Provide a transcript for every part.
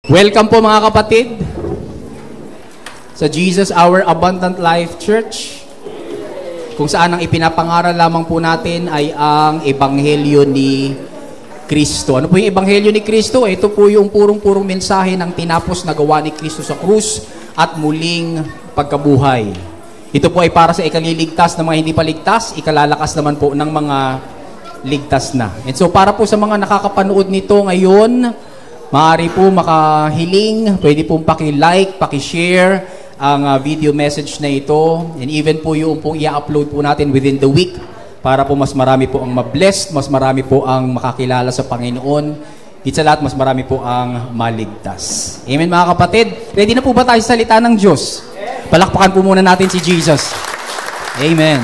Welcome po mga kapatid sa Jesus Our Abundant Life Church, kung saan ang ipinapangaral lamang po natin ay ang Ebanghelyo ni Kristo. Ano po yung Ebanghelyo ni Kristo? Ito po yung purong-purong mensahe ng tinapos na gawa ni Kristo sa krus at muling pagkabuhay. Ito po ay para sa ikaliligtas ng mga hindi pa ligtas, ikalalakas naman po ng mga ligtas na. And so para po sa mga nakakapanood nito ngayon, maaari po makahiling, pwede pong paki-like, paki-share ang video message na ito. And even po yung pong i-upload po natin within the week para po mas marami po ang ma-blessed, mas marami po ang makakilala sa Panginoon. Sa lahat, mas marami po ang maligtas. Amen mga kapatid. Ready na po ba tayo sa salita ng Diyos? Palakpakan po muna natin si Jesus. Amen.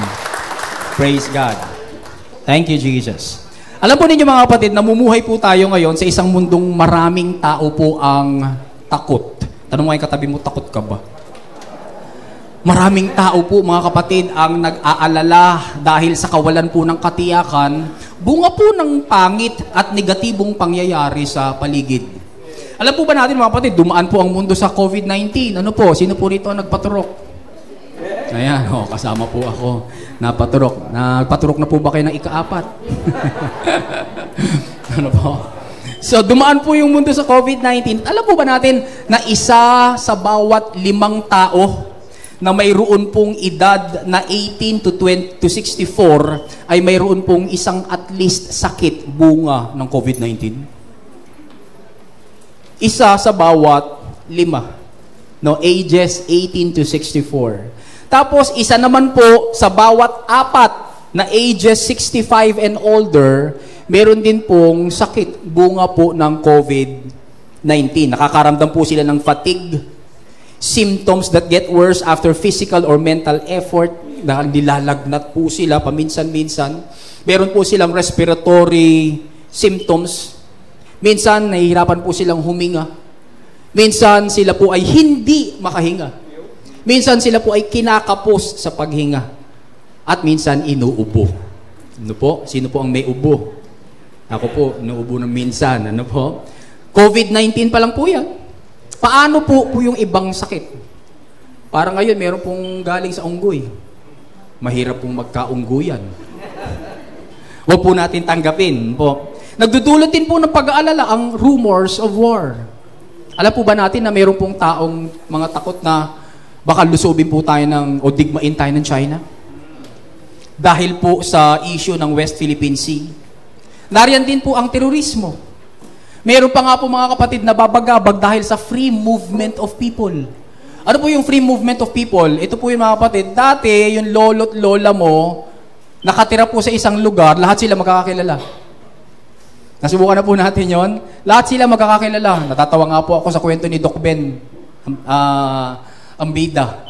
Praise God. Thank you, Jesus. Alam po ninyo mga kapatid, namumuhay po tayo ngayon sa isang mundong maraming tao po ang takot. Tanong mo yung katabi mo, takot ka ba? Maraming tao po mga kapatid ang nag-aalala dahil sa kawalan po ng katiyakan, bunga po ng pangit at negatibong pangyayari sa paligid. Alam po ba natin mga kapatid, dumaan po ang mundo sa COVID-19. Ano po? Sino po rito nagpaturok? Ayan, kasama po ako. Napaturok. Nagpaturok na po ba kayo ng ika-4? Ano po? So, dumaan po yung mundo sa COVID-19. Alam po ba natin na isa sa bawat 5 tao na mayroon pong edad na 18 to 64 ay mayroon pong isang at least sakit bunga ng COVID-19? Isa sa bawat 5. No, ages 18 to 64. Tapos, isa naman po sa bawat 4 na ages 65 and older, meron din pong sakit, bunga po ng COVID-19. Nakakaramdam po sila ng fatigue, symptoms that get worse after physical or mental effort, dahil nilalagnat po sila paminsan-minsan. Meron po silang respiratory symptoms. Minsan, nahihirapan po silang huminga. Minsan, sila po ay hindi makahinga. Minsan sila po ay kinakapos sa paghinga. At minsan inuubo. Ano po? Sino po ang may ubo? Ako po, inuubo ng minsan. Ano po? COVID-19 pa lang po yan. Paano po yung ibang sakit? Parang ngayon, meron pong galing sa unggoy. Mahirap pong magkaungguyan. Huwag po natin tanggapin po. Nagdudulot din po ng pag-aalala ang rumors of war. Alam po ba natin na meron pong taong mga takot na baka lusubin po tayo o digmain tayo ng China? Dahil po sa issue ng West Philippine Sea. Nariyan din po ang terorismo. Meron pa nga po mga kapatid na babagabag dahil sa free movement of people. Ano po yung free movement of people? Ito po yung mga kapatid. Dati, yung lolo't lola mo, nakatira po sa isang lugar, lahat sila magkakakilala. Nasubukan na po natin yon. Lahat sila magkakakilala. Natatawa nga po ako sa kwento ni Doc Ben. Ang bida.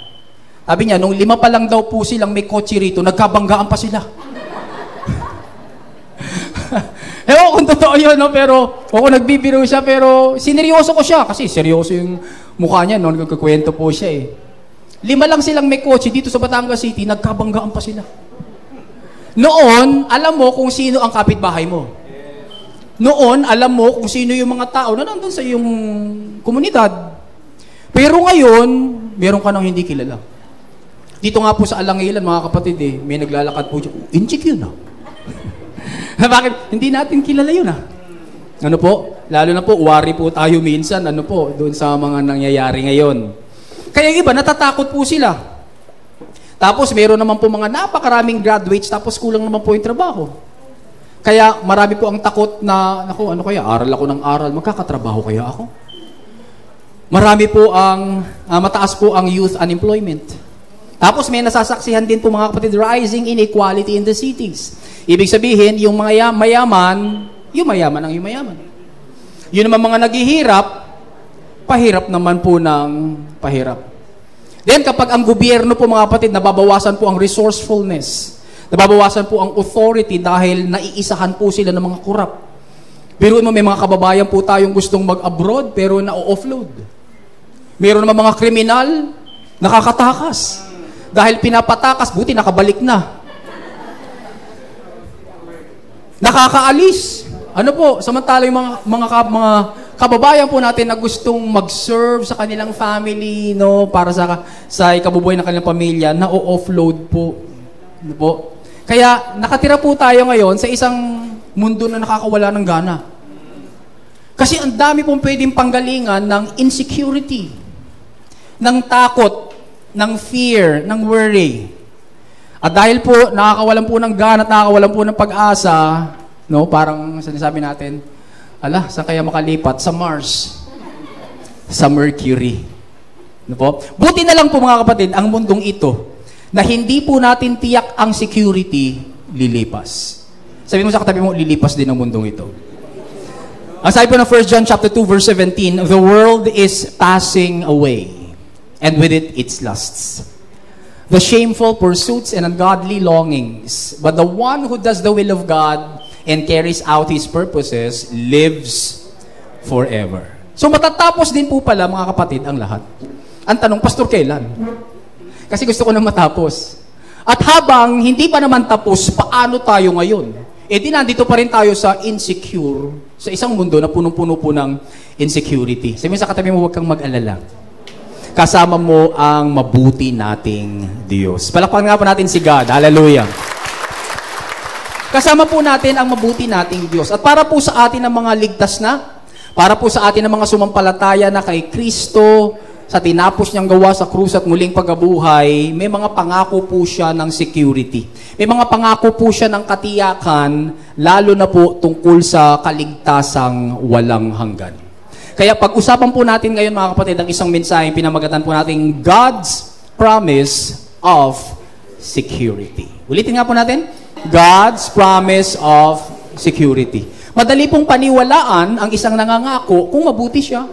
Sabi niya, nung 5 pa lang daw po silang may kotse rito, nagkabanggaan pa sila. Ewan kung totoo yun, no? Pero, ako nagbibiro siya, pero sineryoso ko siya. Kasi seryoso yung mukha niya, no? Nagkakwento po siya, eh. 5 lang silang may kotse dito sa Batangas City, nagkabanggaan pa sila. Noon, alam mo kung sino ang kapitbahay mo. Noon, alam mo kung sino yung mga tao na nandun sa iyong komunidad. Pero ngayon, meron ka nang hindi kilala. Dito nga po sa Alangilan, mga kapatid, may naglalakad po dyan. Inchik yun, Bakit? Hindi natin kilala yun, Ano po? Lalo na po, wari po tayo minsan, doon sa mga nangyayari ngayon. Kaya iba, natatakot po sila. Tapos, meron naman po mga napakaraming graduates, tapos kulang naman po yung trabaho. Kaya, marami po ang takot na, ano kaya, aral ako ng aral, magkakatrabaho kaya ako? Marami po mataas po ang youth unemployment. Tapos may nasasaksihan din po mga kapatid, rising inequality in the cities. Ibig sabihin, yung mga mayaman ang yumayaman. Yun naman mga naghihirap, pahirap naman po ng pahirap. Then kapag ang gobyerno po mga kapatid, nababawasan po ang resourcefulness, nababawasan po ang authority dahil naiisahan po sila ng mga korap. Pero may mga kababayan po tayong gustong mag-abroad pero na-offload. Meron naman mga kriminal, nakakatakas. Dahil pinapatakas, buti nakabalik na. Nakakaalis. Ano po, samantala yung mga kababayan po natin na gustong mag-serve sa kanilang family, no, para sa ikabubuhay ng kanilang pamilya, na o-offload po. Ano po? Kaya nakatira po tayo ngayon sa isang mundo na nakakawala ng gana. Kasi ang dami pong pwedeng panggalingan ng insecurity, ng takot, ng fear, ng worry. At dahil po nakakawalan po ng gana at nakakawalan po ng pag-asa, no, parang sinasabi natin, ala, saan kaya makalipat? Sa Mars. Sa Mercury. Ano po? Buti na lang po mga kapatid, ang mundong ito, na hindi po natin tiyak ang security, lilipas. Sabi mo sa katabi mo, lilipas din ang mundong ito. Ang sabi po ng 1 John chapter 2 verse 17, the world is passing away, and with it, its lusts. The shameful pursuits and ungodly longings. But the one who does the will of God and carries out His purposes lives forever. So matatapos din po pala mga kapatid ang lahat. Ang tanong, Pastor, kailan? Kasi gusto ko na matapos. At habang hindi pa naman tapos, paano tayo ngayon? E di nandito pa rin tayo sa insecure, sa isang mundo na punong-puno po ng insecurity. Sabi sa katabi mo, huwag kang mag-alala. Kasama mo ang mabuti nating Diyos. Palakpakan nga po natin si God. Hallelujah. Kasama po natin ang mabuti nating Diyos. At para po sa atin ang mga ligtas na, para po sa atin ang mga sumampalataya na kay Kristo, sa tinapos niyang gawa sa krus at muling pagkabuhay, may mga pangako po siya ng security. May mga pangako po siya ng katiyakan, lalo na po tungkol sa kaligtasang walang hanggan. Kaya pag-usapan po natin ngayon mga kapatid, ang isang mensahe, pinamagatan po natin, God's promise of security. Ulitin nga po natin, God's promise of security. Madali pong paniwalaan ang isang nangangako kung mabuti siya.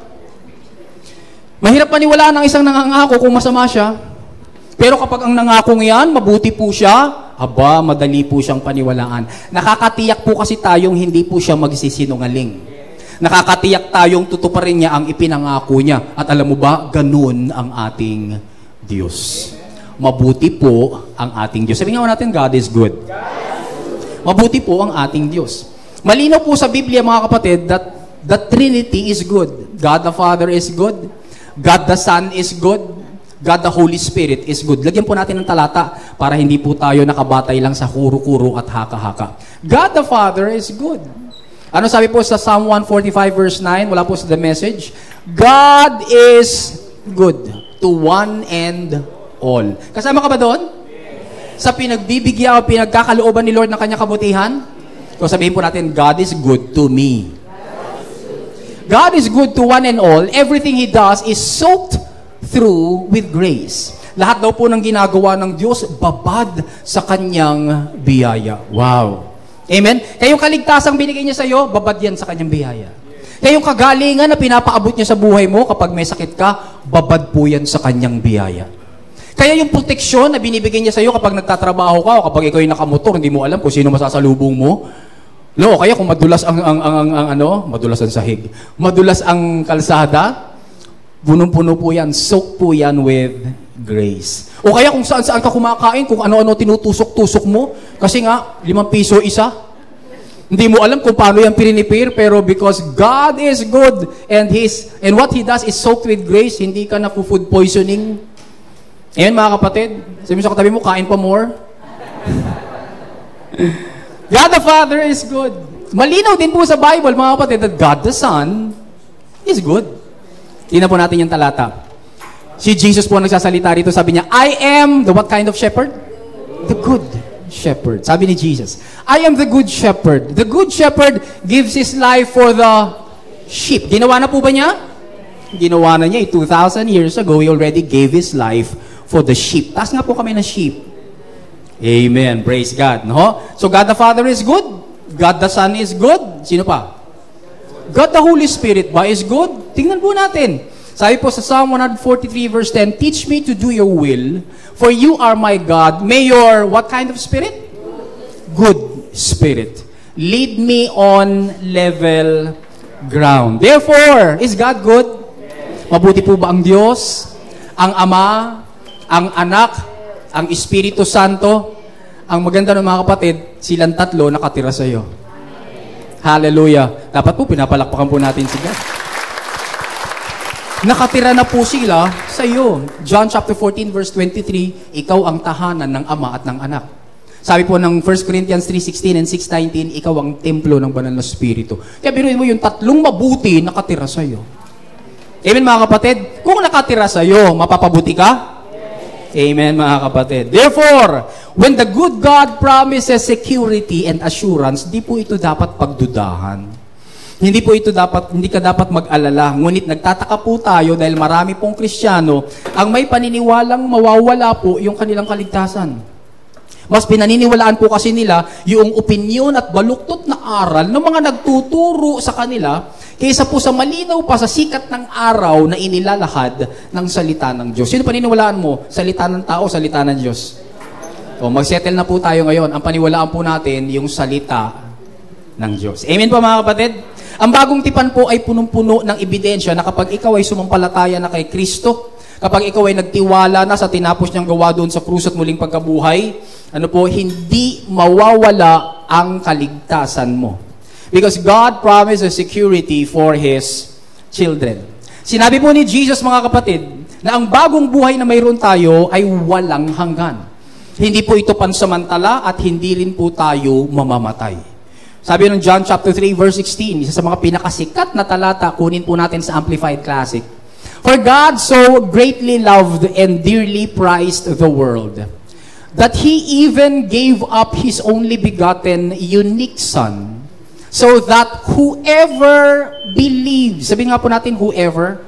Mahirap paniwalaan ang isang nangangako kung masama siya. Pero kapag ang nangako ngayon, mabuti po siya, aba, madali po siyang paniwalaan. Nakakatiyak po kasi tayong hindi po siya magsisinungaling. Nakakatiyak tayong tutuparin niya ang ipinangako niya. At alam mo ba, ganun ang ating Diyos. Mabuti po ang ating Diyos. Sabi nga natin, God is good. Mabuti po ang ating Diyos. Malinaw po sa Biblia, mga kapatid, that the Trinity is good. God the Father is good. God the Son is good. God the Holy Spirit is good. Lagyan po natin ng talata para hindi po tayo nakabatay lang sa kuro-kuro at haka-haka. God the Father is good. Ano sabi po sa Psalm 145 verse 9? Wala po sa the message. God is good to one and all. Kasama ka ba doon? Sa pinagbibigyan o pinagkakalooban ni Lord ng kanyang kabutihan? So sabihin po natin, God is good to me. God is good to one and all. Everything He does is soaked through with grace. Lahat daw po ng ginagawa ng Diyos, babad sa Kanyang biyaya. Wow. Amen? Kayong kaligtasang binigay niya sa iyo, babad yan sa Kanyang biyaya. Kayong kagalingan na pinapaabot niya sa buhay mo, kapag may sakit ka, babad po yan sa Kanyang biyaya. Kaya yung proteksyon na binibigay niya sa iyo kapag nagtatrabaho ka o kapag ikaw yung nakamotor, hindi mo alam kung sino masasalubong mo. No, kaya kung madulas madulas ang sahig. Madulas ang kalsada, punong-puno po yan, soak po yan with grace. O kaya kung saan-saan ka kumakain, kung ano-ano tinutusok-tusok mo, kasi nga, 5 piso isa. Hindi mo alam kung paano yan pininipir, pero because God is good and what He does is soaked with grace, hindi ka na food poisoning. Ayan mga kapatid, sabi mo sa katabi mo, kain pa more. God the Father is good. Malinaw din po sa Bible, mga kapatid, that God the Son is good. Tingnan po natin yung talata. Si Jesus po nagsasalita rito, sabi niya, I am the what kind of shepherd? The good shepherd. Sabi ni Jesus, I am the good shepherd. The good shepherd gives His life for the sheep. Ginawa na po ba niya? Ginawa na niya. 2,000 years ago, He already gave His life for the sheep. Taas nga po kami ng sheep. Amen. Praise God. No? So God the Father is good. God the Son is good. Sino pa? God the Holy Spirit ba is good? Tingnan po natin. Sabi po sa Psalm 143 verse 10, teach me to do your will, for you are my God. May your, what kind of spirit? Good spirit. Lead me on level ground. Therefore, is God good? Mabuti po ba ang Diyos? Ang Ama? Ang Anak? Ang Espiritu Santo? Ang maganda ng mga kapatid, silang tatlo nakatira sa iyo. Hallelujah. Dapat po, pinapalakpakan po natin si God. Nakatira na po sila sa iyo. John chapter 14 verse 23, ikaw ang tahanan ng Ama at ng Anak. Sabi po ng 1 Corinthians 3:16 and 6:19, ikaw ang templo ng banal na Espiritu. Kaya biruin mo yung tatlong mabuti nakatira sa iyo. Amen mga kapatid? Kung nakatira sa iyo, mapapabuti ka? Amen mga kapatid. Therefore, when the good God promises security and assurance, di po ito dapat pagdudahan. Hindi ka dapat mag-alala. Ngunit nagtataka po tayo dahil marami pong Kristiyano ang may paniniwalang mawawala po yung kanilang kaligtasan. Mas pinaniniwalaan po kasi nila yung opinyon at baluktot na aral ng mga nagtuturo sa kanila kaysa po sa malinaw pa sa sikat ng araw na inilalahad ng salita ng Diyos. Sino paniniwalaan mo? Salita ng tao, salita ng Diyos? O, mag-settle na po tayo ngayon. Ang paniwalaan po natin yung salita ng Diyos. Amen po mga kapatid? Ang bagong tipan po ay punong-puno ng ebidensya na kapag ikaw ay sumampalataya na kay Kristo, kapag ikaw ay nagtiwala na sa tinapos niyang gawa doon sa krus at muling pagkabuhay, hindi mawawala ang kaligtasan mo. Because God promises security for His children. Sinabi po ni Jesus, mga kapatid, na ang bagong buhay na mayroon tayo ay walang hanggan. Hindi po ito pansamantala at hindi rin po tayo mamamatay. Sabi ng John chapter 3 verse 16, isa sa mga pinakasikat na talata, kunin po natin sa Amplified Classic. For God so greatly loved and dearly prized the world, that He even gave up His only begotten unique Son, so that whoever believes, sabi nga po natin whoever,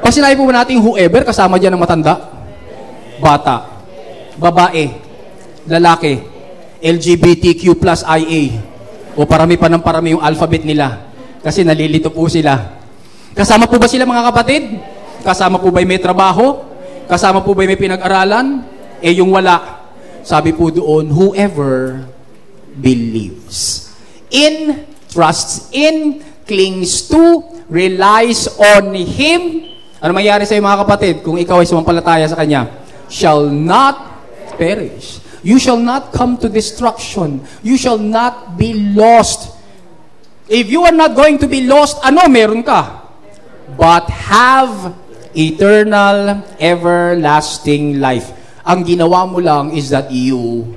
pag sinabi po natin whoever, kasama dyan ang matanda, bata, babae, lalaki, LGBTQ plus IA, o parami pa ng parami yung alphabet nila, kasi nalilito po sila. Kasama po ba sila mga kapatid? Kasama po ba may trabaho? Kasama po ba may pinag-aralan? Yung wala. Sabi po doon, whoever believes in, trusts in, clings to, relies on Him. Ano mangyari sa iyo mga kapatid kung ikaw ay sumampalataya sa Kanya? Shall not perish. You shall not come to destruction. You shall not be lost. If you are not going to be lost, meron ka? But have eternal, everlasting life. Ang ginawa mo lang is that you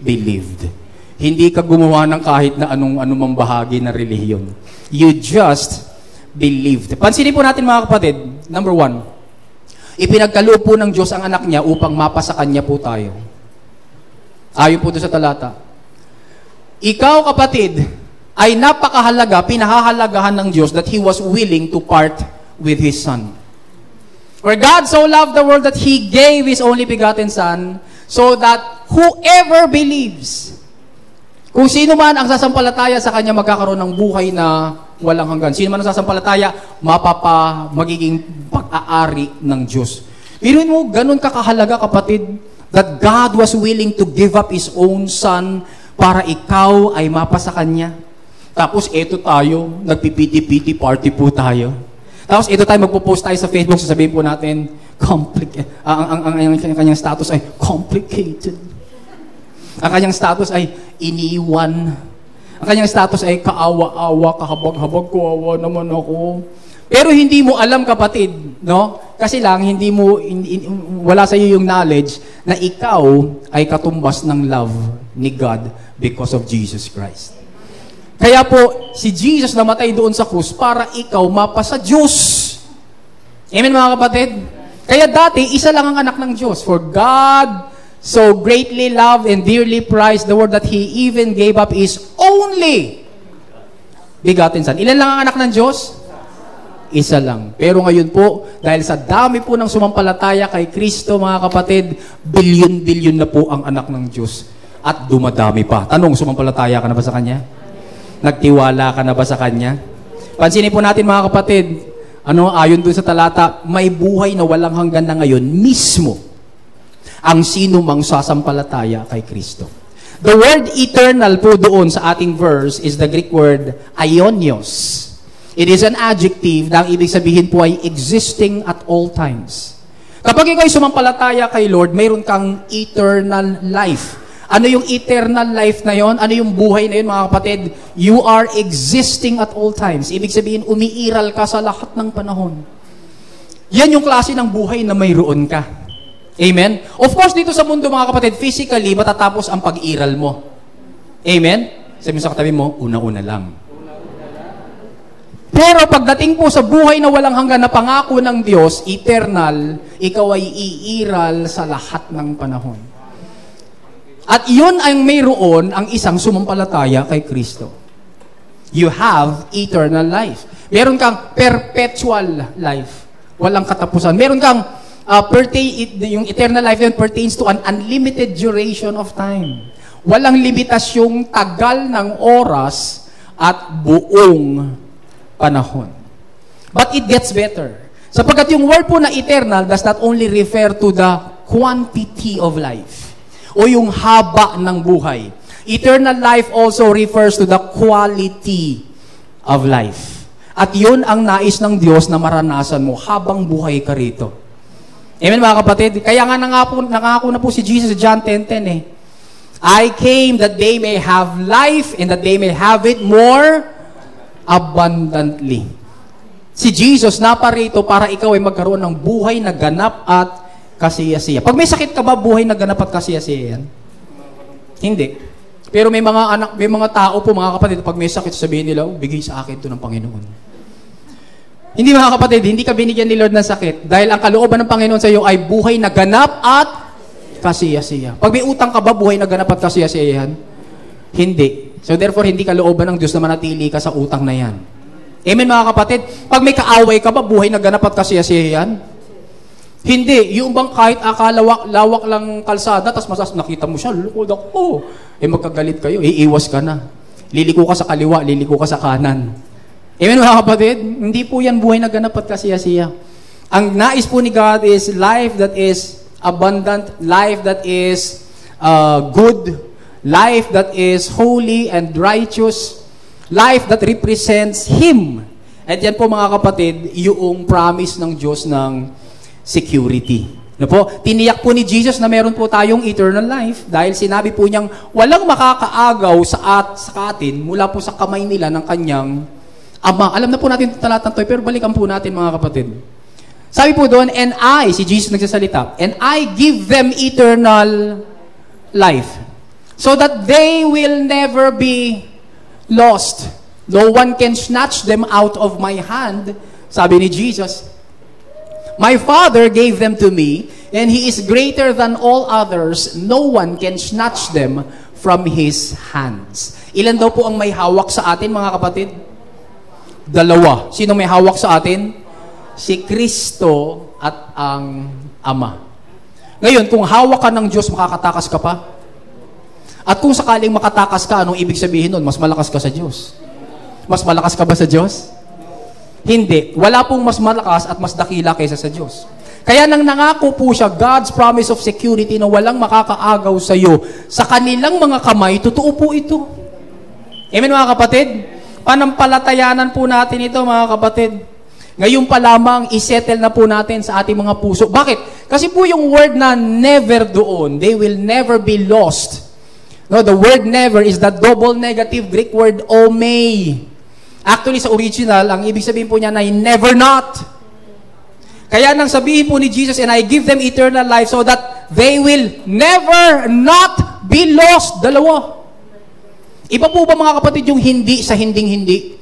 believed. Hindi ka gumawa ng kahit na anumang bahagi ng relihiyon. You just believed. Pansinin po natin mga kapatid, number 1, ipinagkaloob po ng Diyos ang anak niya upang mapasa Kanya po tayo. Ayon po doon sa talata. Ikaw kapatid, ay napakahalaga, pinahahalagahan ng Diyos that He was willing to part with His Son. For God so loved the world that He gave His only begotten Son, so that whoever believes, kung sino man ang sasampalataya sa Kanya, magkakaroon ng buhay na walang hanggan. Sino man ang sasampalataya, magiging pag-aari ng Diyos. Piruin mo, ganun kakahalaga kapatid, that God was willing to give up His own Son para ikaw ay mapasa Kanya. Tapos, eto tayo, nagpipiti-piti party po tayo. Tapos, eto tayo, magpo-post tayo sa Facebook, sasabihin po natin, ang kanyang status ay complicated. Ang kanyang status ay iniwan. Ang kanyang status ay kaawa-awa, kahabag-habag, kawawa naman ako. Pero hindi mo alam kapatid, no? Kasi lang, wala sa iyo yung knowledge na ikaw ay katumbas ng love ni God because of Jesus Christ. Kaya po, si Jesus namatay doon sa krus para ikaw mapasa Diyos. Amen mga kapatid? Kaya dati, isa lang ang anak ng Diyos. For God so greatly loved and dearly prized the world that He even gave up His only begotten Son. Ilan lang ang anak ng Diyos? Isa lang. Pero ngayon po, dahil sa dami po ng sumampalataya kay Kristo, mga kapatid, bilyon-bilyon na po ang anak ng Diyos. At dumadami pa. Tanong, sumampalataya ka na ba sa Kanya? Nagtiwala ka na ba sa Kanya? Pansinin po natin mga kapatid, ayon doon sa talata, may buhay na walang hanggan na ngayon mismo ang sino mang sasampalataya kay Kristo. The word eternal po doon sa ating verse is the Greek word aionios. It is an adjective na ang ibig sabihin po ay existing at all times. Kapag ikaw ay sumampalataya kay Lord, mayroon kang eternal life. Ano yung eternal life na yon? Ano yung buhay na yon, mga kapatid? You are existing at all times. Ibig sabihin, umiiral ka sa lahat ng panahon. Yan yung klase ng buhay na mayroon ka. Amen? Of course, dito sa mundo, mga kapatid, physically, matatapos ang pag-iral mo. Amen? Sabi mo sa katabi mo, una-una lang. Pero pagdating po sa buhay na walang hanggan na pangako ng Diyos, eternal, ikaw ay iiral sa lahat ng panahon. At yun ang mayroon ang isang sumampalataya kay Kristo. You have eternal life. Meron kang perpetual life. Walang katapusan. Meron kang yung eternal life yun pertains to an unlimited duration of time. Walang limitasyong tagal ng oras at buong panahon. But it gets better. Sapagkat yung word po na eternal does not only refer to the quantity of life o yung haba ng buhay. Eternal life also refers to the quality of life. At yun ang nais ng Diyos na maranasan mo habang buhay ka rito. Amen, mga kapatid? Kaya nga nangako na po si Jesus sa John 10:10 eh. I came that they may have life and that they may have it more abundantly. Si Jesus naparito para ikaw ay magkaroon ng buhay na ganap at kasiyasiya. Pag may sakit ka ba, buhay na ganap at kasiyasiya yan? Hindi. Pero may mga tao po, mga kapatid, pag may sakit, sabihin nila, bigay sa akin ito ng Panginoon. Hindi, mga kapatid, hindi ka binigyan ni Lord ng sakit dahil ang kalooban ng Panginoon sa iyo ay buhay na ganap at kasiyasiya. Pag may utang ka ba, buhay na ganap at kasiyasiya yan? Hindi. So therefore, hindi kalooban ng Diyos na manatili ka sa utang na yan. Amen, mga kapatid? Pag may kaaway ka ba, buhay na ganap at kasiyasiya yan? Hindi. Yung bang kahit lawak lang kalsada, tapos nakita mo siya, lulukod ako. Magkagalit kayo, iiwas ka na. Liliko ka sa kaliwa, liliko ka sa kanan. Amen, mga kapatid? Hindi po yan buhay na ganap at kasiyasiya. Ang nais po ni God is life that is abundant, life that is good, life that is holy and righteous, life that represents Him. At yan po, mga kapatid, yung promise ng Diyos ng security. No po? Tiniyak po ni Jesus na meron po tayong eternal life dahil sinabi po niyang walang makakaagaw sa atin mula po sa kamay nila ng kanyang Ama. Alam na po natin ito talatang to, pero balikan po natin, mga kapatid. Sabi po doon, and I, si Jesus nagsasalita, and I give them eternal life so that they will never be lost. No one can snatch them out of my hand. Sabi ni Jesus, my Father gave them to me, and He is greater than all others. No one can snatch them from His hands. Ilan daw po ang may hawak sa atin, mga kapatid? Dalawa. Sino may hawak sa atin? Si Kristo at ang Ama. Ngayon, kung hawak ka ng Diyos, makakatakas ka pa? At kung sakaling makatakas ka, anong ibig sabihin nun? Mas malakas ka sa Diyos. Mas malakas ka ba sa Diyos? Hindi. Wala pong mas malakas at mas dakila kaysa sa Diyos. Kaya nang nangako po siya, God's promise of security na walang makakaagaw sa iyo, sa kanilang mga kamay, totoo po ito. Amen, mga kapatid? Panampalatayanan po natin ito, mga kapatid. Ngayon pa lamang, isettle na po natin sa ating mga puso. Bakit? Kasi po yung word na never doon, they will never be lost. No, the word never is the double negative Greek word omei. Actually, sa original, ang ibig sabihin po niya na never not. Kaya nang sabihin po ni Jesus, and I give them eternal life so that they will never not be lost. Dalawa. Iba po ba, mga kapatid, yung hindi sa hinding-hindi?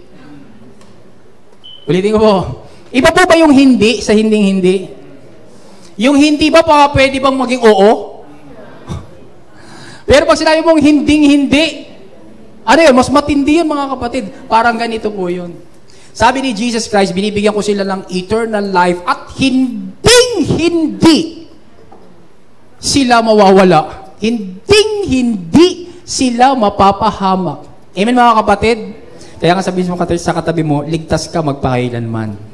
Ulitin ko po. Iba po ba yung hindi sa hinding-hindi? Yung hindi ba pwede bang maging oo? Pero pag sinabi mong hinding-hindi, ano yun? Mas matindi yun, mga kapatid. Parang ganito po yun. Sabi ni Jesus Christ, binibigyan ko sila ng eternal life at hinding-hindi sila mawawala. Hinding-hindi sila mapapahamak. Amen, mga kapatid? Kaya nga sabihin mo sa katabi mo, ligtas ka magpakailanman.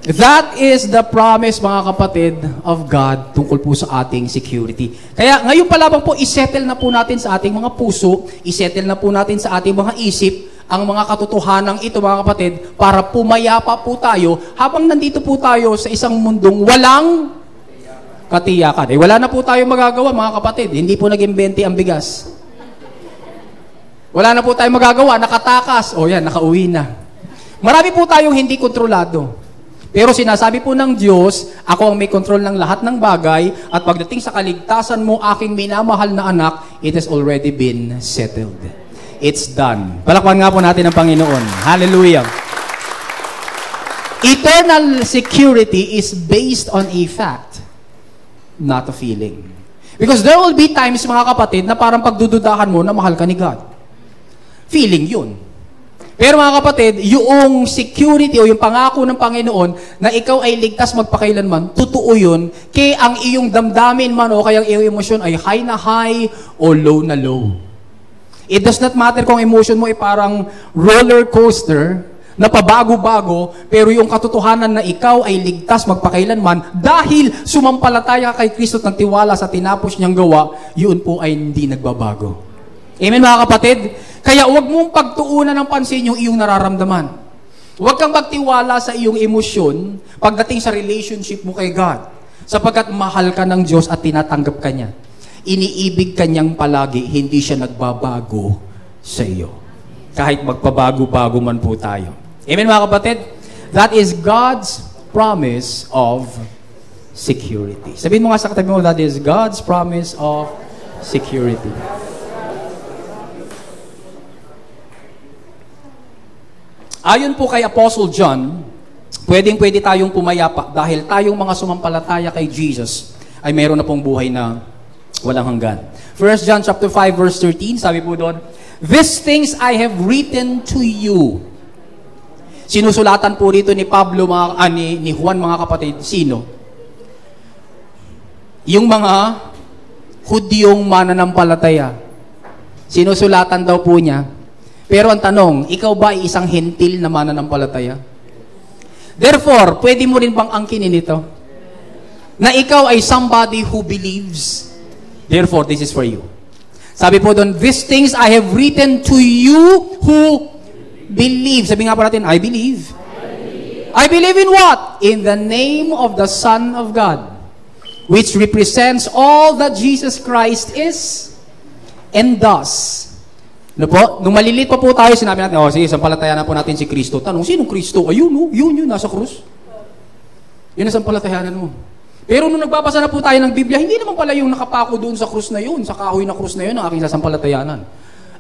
That is the promise, mga kapatid, of God tungkol po sa ating security. Kaya ngayon pa lamang po, isettle na po natin sa ating mga puso, isettle na po natin sa ating mga isip, ang mga katotohanan ito, mga kapatid, para pumayapa po tayo habang nandito po tayo sa isang mundong walang katiyakan. Wala na po tayo magagawa, mga kapatid. Hindi po naging 20 ang bigas. Wala na po tayo magagawa, nakatakas. O yan, nakauwi na. Marami po tayong hindi kontrolado. Pero sinasabi po ng Diyos, ako ang may control ng lahat ng bagay, at pagdating sa kaligtasan mo, aking minamahal na anak, it has already been settled. It's done. Palakpan nga po natin ang Panginoon. Hallelujah. Eternal security is based on a fact, not a feeling. Because there will be times, mga kapatid, na parang pagdududahan mo na mahal ka ni God. Feeling yun. Pero mga kapatid, yung security o yung pangako ng Panginoon na ikaw ay ligtas magpakailanman, totoo yun, kaya ang iyong damdamin man o kaya ang iyong emosyon ay high na high o low na low. It does not matter kung emotion mo ay parang roller coaster na pabago-bago, pero yung katotohanan na ikaw ay ligtas magpakailanman dahil sumampalataya kay Kristo at nagtiwala sa tinapos niyang gawa, yun po ay hindi nagbabago. Amen mga kapatid? Kaya huwag mong pagtuunan ng pansin yung iyong nararamdaman. Huwag kang magtiwala sa iyong emosyon pagdating sa relationship mo kay God. Sapagkat mahal ka ng Diyos at tinatanggap ka niya. Iniibig ka niyang palagi, hindi siya nagbabago sa iyo. Kahit magpabago-bago man po tayo. Amen mga kapatid? That is God's promise of security. Sabihin mo nga sa katabi mo, that is God's promise of security. Ayon po kay Apostle John, pwedeng-pwede tayong pumayapa dahil tayong mga sumampalataya kay Jesus ay mayroon na pong buhay na walang hanggan. 1 John chapter 5 verse 13, sabi po doon, "These things I have written to you." Sinusulatan po rito ni Pablo, ni Juan mga kapatid, sino? Yung mga Hudyong mananampalataya. Sinusulatan daw po niya. Pero ang tanong, ikaw ba ay isang hentil na mananampalataya? Therefore, pwede mo rin bang angkinin ito? Na ikaw ay somebody who believes. Therefore, this is for you. Sabi po doon, "These things I have written to you who believe." Sabi nga po natin, I believe. I believe in what? In the name of the Son of God, which represents all that Jesus Christ is and does. No po? Nung malilit pa po tayo, sinabi natin, sige, sampalatayanan po natin si Kristo. Tanong, sinong Kristo? Ayun, yun, nasa krus. Yun ang sampalatayanan mo. Pero nung nagbabasa na po tayo ng Biblia, hindi naman pala yung nakapako doon sa krus na yun, sa kahoy na krus na yun, ang aking sasampalatayanan.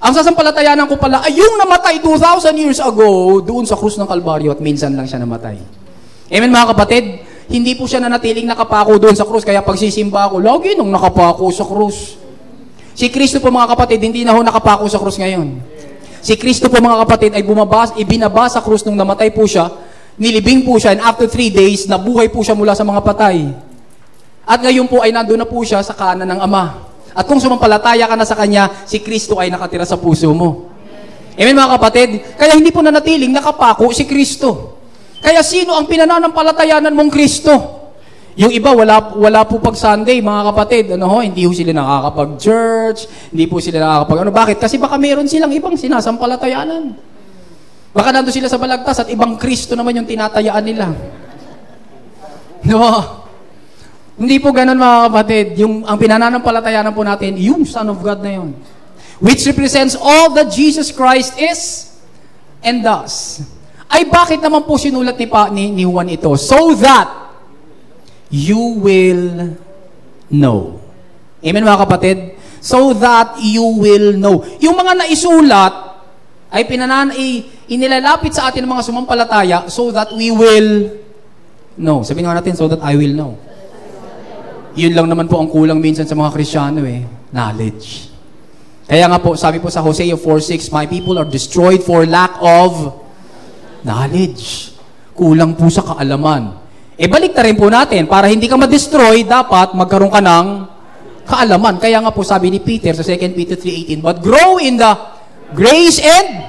Ang sasampalatayanan ko pala ay yung namatay 2,000 years ago doon sa krus ng Kalbaryo at minsan lang siya namatay. Amen mga kapatid? Hindi po siya nanatiling nakapako doon sa krus, kaya pagsisimba ako, lagi nung nakapako sa krus. Si Kristo po mga kapatid, hindi na ho nakapako sa krus ngayon. Si Kristo po mga kapatid ay ibinaba sa krus nung namatay po siya, nilibing po siya, and after 3 days, nabuhay po siya mula sa mga patay. At ngayon po ay nandun na po siya sa kanan ng Ama. At kung sumampalataya ka na sa Kanya, si Kristo ay nakatira sa puso mo. Amen mga kapatid? Kaya hindi po nanatiling nakapako si Kristo. Kaya sino ang pinananampalatayanan mong Kristo? Yung iba, wala po pag Sunday, mga kapatid, hindi po sila nakakapag-church, hindi po sila bakit? Kasi baka meron silang ibang sinasampalatayanan. Baka nandun sila sa balagtas at ibang Kristo naman yung tinatayaan nila. Hindi po ganun mga kapatid. Ang pinananampalatayanan po natin, yung Son of God na yun. Which represents all that Jesus Christ is and does. Ay bakit naman po sinulat ni Juan ito? So that you will know. Amen mga kapatid? So that you will know. Yung mga naisulat ay inilalapit sa atin ng mga sumampalataya so that we will know. Sabihin nga natin, so that I will know. Yun lang naman po ang kulang minsan sa mga Kristiyano knowledge. Kaya nga po, sabi po sa Hosea 4:6, "My people are destroyed for lack of knowledge." Kulang po sa kaalaman. Balik na rin po natin, para hindi ka ma-destroy, dapat magkaroon ka ng kaalaman. Kaya nga po sabi ni Peter sa 2 Peter 3:18, "But grow in the grace and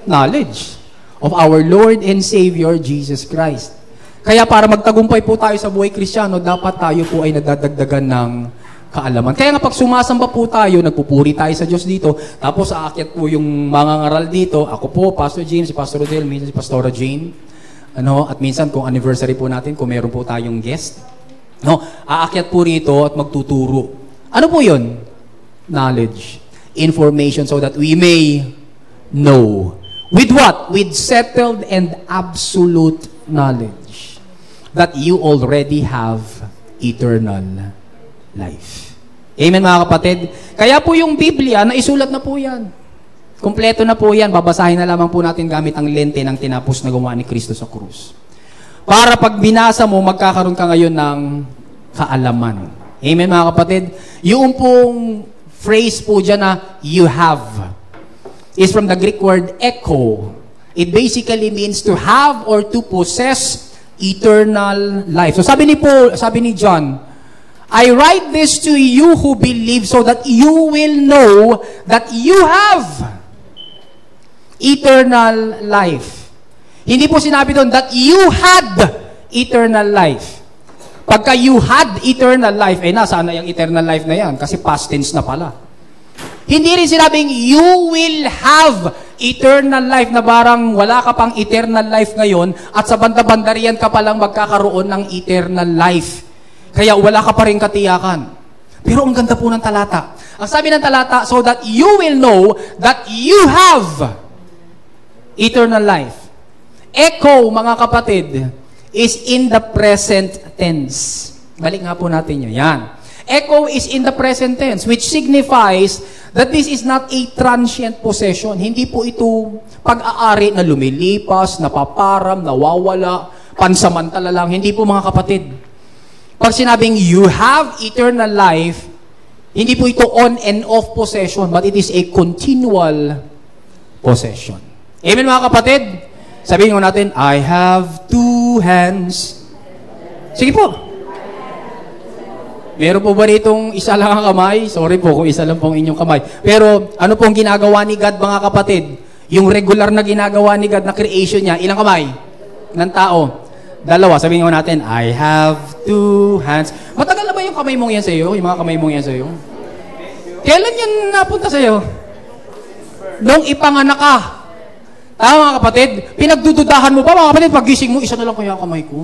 knowledge of our Lord and Savior, Jesus Christ." Kaya para magtagumpay po tayo sa buhay Kristiyano, dapat tayo po ay nadadagdagan ng kaalaman. Kaya nga pag sumasamba po tayo, nagpupuri tayo sa Diyos dito, tapos aakyat po yung mga ngaral dito, ako po, Pastor James, si Pastor Rodel, minsan si Pastora Jane, at minsan kung anniversary po natin, kung meron po tayong guest, aakyat po rito at magtuturo. Ano po yun? Knowledge. Information so that we may know. With what? With settled and absolute knowledge. that you already have eternal life. Amen, mga kapatid? Kaya po yung Biblia, naisulat na po yan. Kompleto na po yan. Babasahin na lamang po natin gamit ang lente ng tinapos na gumawa ni Kristo sa krus. Para pag binasa mo, magkakaroon ka ngayon ng kaalaman. Amen, mga kapatid? Yung pong phrase po dyan na you have is from the Greek word echo. It basically means to have or to possess eternal life. So sabi ni John, I write this to you who believe so that you will know that you have eternal life. Hindi po sinabi doon that you had eternal life. Pagka you had eternal life, nasaan na yung eternal life na yan? Kasi past tense na pala. Hindi rin sinabing you will have eternal life na parang wala ka pang eternal life ngayon at sa banda-banda riyan ka palang magkakaroon ng eternal life. Kaya wala ka pa rin katiyakan. Pero ang ganda po ng talata. Ang sabi ng talata, so that you will know that you have eternal life. Echo, mga kapatid, is in the present tense. Balik nga po natin yun. Yan. Echo is in the present tense, which signifies that this is not a transient possession. Hindi po ito pag-aari na lumilipas, napaparam, nawawala, pansamantala lang. Hindi po, mga kapatid. Pag sinabing you have eternal life, hindi po ito on and off possession, but it is a continual possession. Amen, mga kapatid? Sabihin ko natin, I have two hands. Sige po. Meron po ba ditong isa lang ang kamay? Sorry po kung isa lang pong inyong kamay. Pero ano pong ginagawa ni God, mga kapatid? Yung regular na ginagawa ni God na creation niya, ilang kamay? Ng tao? Dalawa. Sabihin ko natin, I have two hands. Matagal na ba yung kamay mong yan sa'yo? Yung mga kamay mong yan sa'yo? Kailan yan napunta sa'yo? Nung ipanganak ka. Tama, mga kapatid? Pinagdududahan mo pa, mga kapatid, pag-gising mo, isa na lang kaya ang kamay ko.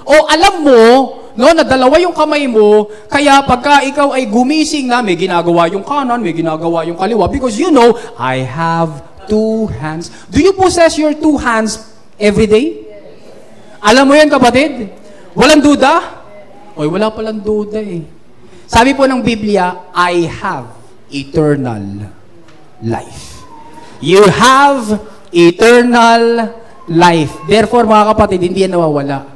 O alam mo, na dalawa yung kamay mo, kaya pagka ikaw ay gumising na, may ginagawa yung kanan, may ginagawa yung kaliwa, because you know, I have two hands. Do you possess your two hands every day? Alam mo yan, kapatid? Walang duda? Oy, wala palang duda eh. Sabi po ng Biblia, I have eternal life. You have eternal life. Therefore, mga kapatid, hindi yan nawawala.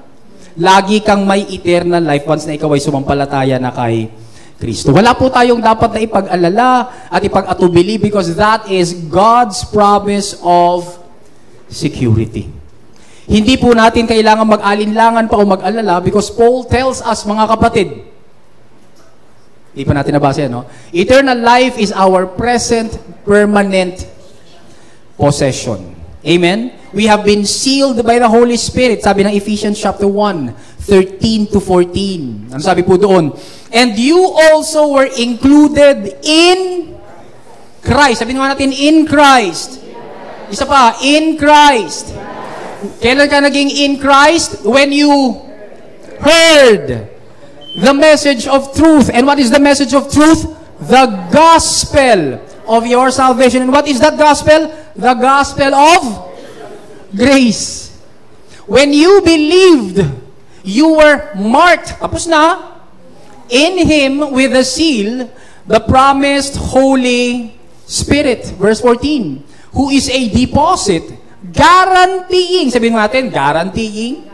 Lagi kang may eternal life once na ikaw ay sumampalataya na kay Kristo. Wala po tayong dapat na ipag-alala at ipag-atubili because that is God's promise of security. Hindi po natin kailangan mag-alinlangan pa o mag-alala because Paul tells us, mga kapatid, hindi pa natin nabasa yan, no? Eternal life is our present permanent possession. Amen? We have been sealed by the Holy Spirit. Sabi ng Ephesians chapter 1, 13 to 14. Ano sabi po doon? And you also were included in Christ. Sabi nga natin, in Christ. Isa pa, in Christ. Kailan ka naging in Christ? When you heard the message of truth. And what is the message of truth? The gospel of your salvation. And what is that gospel? The gospel of grace. When you believed, you were marked, tapos na, in Him with the seal, the promised Holy Spirit. Verse 14, who is a deposit, guaranteeing, sabihin natin, guaranteeing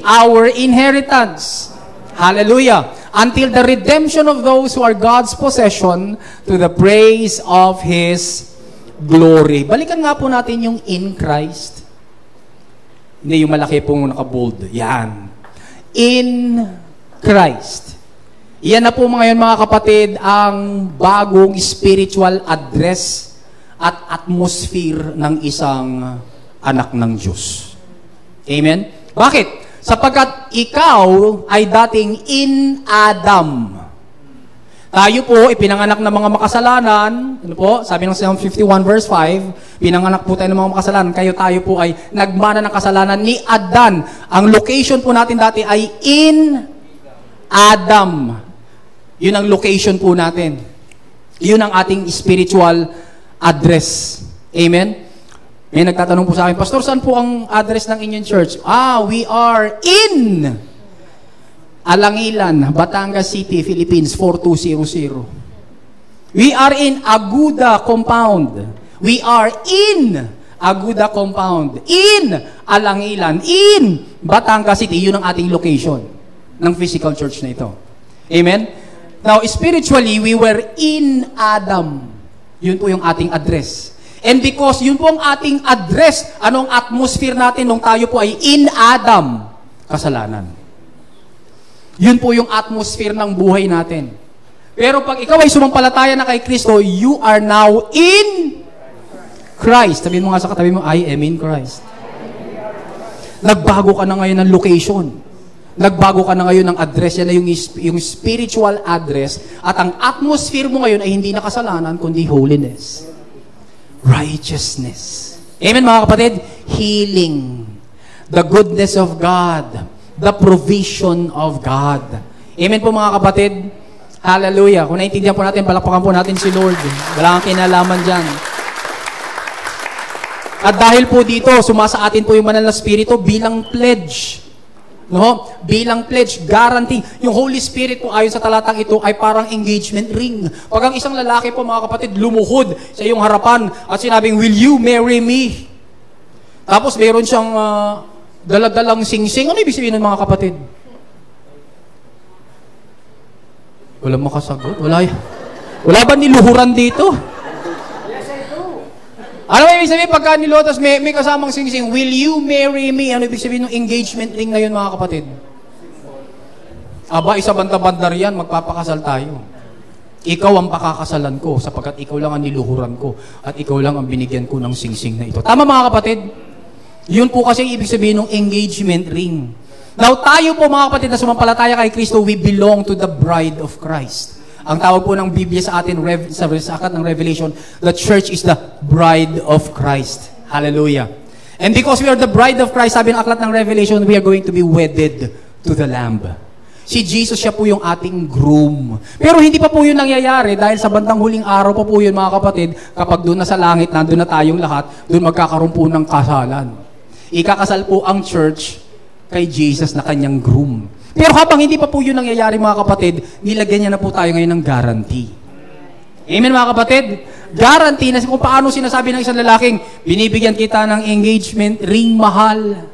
our inheritance. Hallelujah. Until the redemption of those who are God's possession to the praise of His glory. Balikan nga po natin yung in Christ. Hindi yung malaki pong nakabold. Yan. In Christ. Yan na po ngayon, mga kapatid, ang bagong spiritual address at atmosphere ng isang anak ng Diyos. Amen? Bakit? Sapagkat ikaw ay dating in Adam. Tayo po, ipinanganak ng mga makasalanan. Ano po? Sabi ng Psalm 51 verse 5, pinanganak po tayo ng mga makasalanan. Tayo po ay nagmana ng kasalanan ni Adan. Ang location po natin dati ay in Adam. Yun ang location po natin. Yun ang ating spiritual address. Amen? May nagtatanong po sa akin, Pastor, saan po ang address ng inyong church? We are in Alangilan, Batangas City, Philippines, 4200. We are in Aguda Compound. We are in Aguda Compound. In Alangilan. In Batangas City. Yun ang ating location ng physical church na ito. Amen? Now, spiritually, we were in Adam. Yun po yung ating address. And because yun po ang ating address, anong atmosphere natin nung tayo po ay in Adam? Kasalanan. Yun po yung atmosphere ng buhay natin. Pero pag ikaw ay sumampalataya na kay Kristo, you are now in Christ. Sabihin mo nga sa katabi mo, I am in Christ. Nagbago ka na ngayon ng location. Nagbago ka na ngayon ng address. Yan na yung spiritual address. At ang atmosphere mo ngayon ay hindi na kasalanan, kundi holiness. Righteousness. Amen, mga kapatid? Healing. The goodness of God. The provision of God. Amen po, mga kapatid? Hallelujah. Kung naintindihan po natin, palakpakan po natin si Lord. Wala kang kinalaman dyan. At dahil po dito, sumasa atin po yung banal na spirito bilang pledge. No? Bilang pledge, guarantee. Yung Holy Spirit po ayon sa talatang ito ay parang engagement ring. Pag ang isang lalaki po, mga kapatid, lumuhod sa iyong harapan at sinabing, will you marry me? Tapos meron siyang daladalang sing-sing. Ano ibig sabihin ng mga kapatid? Walang makasagot. Wala ba niluhuran dito? Ano ibig sabihin pagka nilotas may kasamang sing-sing, will you marry me? Ano ibig sabihin ng engagement ring na yun, mga kapatid? Aba, isa banda-banda riyan, magpapakasal tayo. Ikaw ang pakakasalan ko sapagkat ikaw lang ang niluhuran ko at ikaw lang ang binigyan ko ng sing-sing na ito. Tama, mga kapatid? Yun po kasi ibig sabihin ng engagement ring. Now, tayo po, mga kapatid, na sumampalataya kay Kristo, we belong to the bride of Christ. Ang tawag po ng Biblia sa atin, sa aklat ng Revelation, the church is the bride of Christ. Hallelujah. And because we are the bride of Christ, sabi ng aklat ng Revelation, we are going to be wedded to the Lamb. Si Jesus, siya po yung ating groom. Pero hindi pa po yun nangyayari dahil sa bandang huling araw pa po yun, mga kapatid, kapag doon na sa langit, nandun na tayong lahat, doon magkakaroon po ng kasalan. Ikakasal po ang church kay Jesus na kanyang groom. Pero habang hindi pa po yun nangyayari, mga kapatid, nilagyan niya na po tayo ngayon ng guarantee. Amen, mga kapatid? Guarantee na kung paano sinasabi ng isang lalaking, binibigyan kita ng engagement ring, mahal.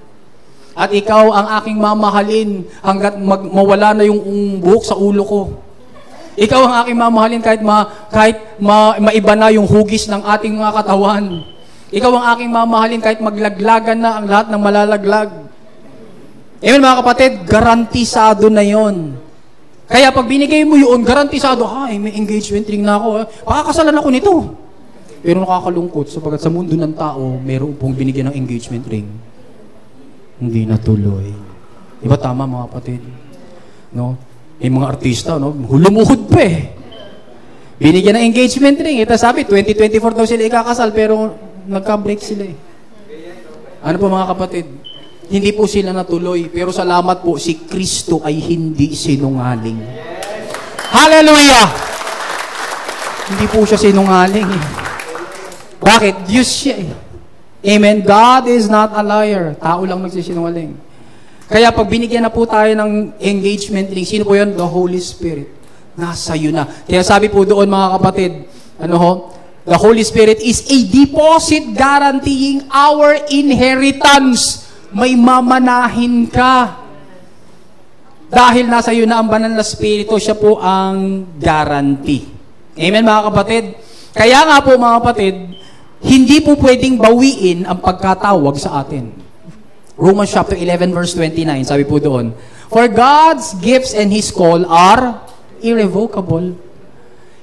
At ikaw ang aking mamahalin hanggat mawala na yung buhok sa ulo ko. Ikaw ang aking mamahalin kahit maiba na yung hugis ng ating mga katawan. Ikaw ang aking mamahalin kahit maglaglagan na ang lahat ng malalaglag. Amen, mga kapatid, garantisado na yon. Kaya pag binigay mo yun, garantisado, may engagement ring na ako. Pakakasalan ako nito. Pero nakakalungkot, sapagkat sa mundo ng tao, meron pong binigyan ng engagement ring. Hindi natuloy. Diba tama, mga kapatid? No? May mga artista, no? Lumuhod pa eh. Binigyan ng engagement ring. Ito sabi, 2024 daw sila ikakasal, pero nagka-break sila eh. Ano po, mga kapatid? Hindi po sila natuloy, pero salamat po, si Kristo ay hindi sinungaling. Hallelujah! Hindi po siya sinungaling. Bakit? Diyos siya eh. Amen? God is not a liar. Tao lang nagsisinungaling. Kaya pag binigyan na po tayo ng engagement ring, sino po yun? The Holy Spirit. Nasa iyo na. Kaya sabi po doon, mga kapatid, the Holy Spirit is a deposit guaranteeing our inheritance. May mamanahin ka. Dahil nasa iyo na ang banal na spirito, siya po ang guarantee. Amen, mga kapatid? Kaya nga po, mga kapatid, hindi po pwedeng bawiin ang pagkatawag sa atin. Romans chapter 11 verse 29, sabi po doon, for God's gifts and His call are irrevocable.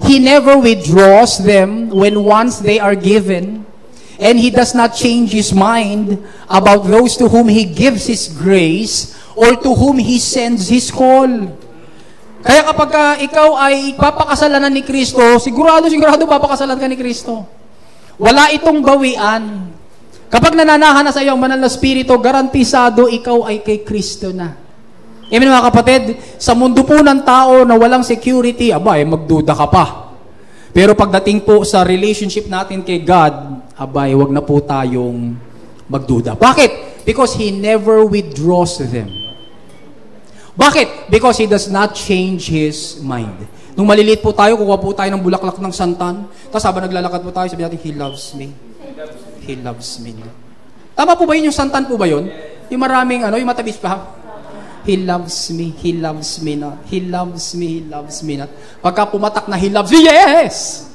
He never withdraws them when once they are given. And He does not change His mind about those to whom He gives His grace or to whom He sends His call. Kaya kapag ikaw ay papakasalanan ni Kristo, sigurado papakasalan ka ni Kristo. Wala itong bawian. Kapag nananahan na sa iyo ang banal na spirito, garantisado ikaw ay kay Kristo na. Amen, mga kapatid? Sa mundo po ng tao na walang security, magduda ka pa. Pero pagdating po sa relationship natin kay God, abay, wag na po tayong magduda. Bakit? Because He never withdraws them. Bakit? Because He does not change His mind. Nung maliliit po tayo, kuha po tayo ng bulaklak ng santan, tapos habang naglalakad po tayo, sabi natin, He loves me. He loves me. Tama po ba yun? Yung santan po ba yun? Yung maraming, yung matabis pa. He loves me. He loves me not. He loves me. He loves me not. Pagka pumatak na He loves me, yes!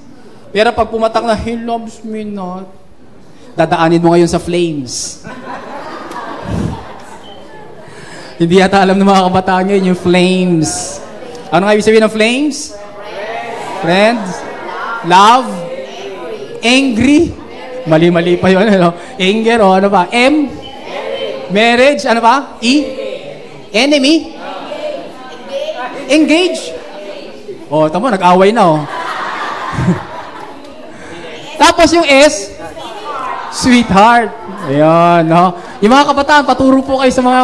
Pero pag pumatak na He loves me not, dadaanin mo ngayon sa flames. Hindi yata alam ng mga kabataan nyo yung flames. Ano nga ibig sabihin ng flames? Friends? Love? Angry? Mali-mali pa yun. Anger o ano ba? M? Marriage? Ano ba? E? Enemy? Engage? Oh, tamo, nag-away na Tapos yung S? Sweetheart. Ayan, no? Yung mga kabataan, paturo po kayo sa mga,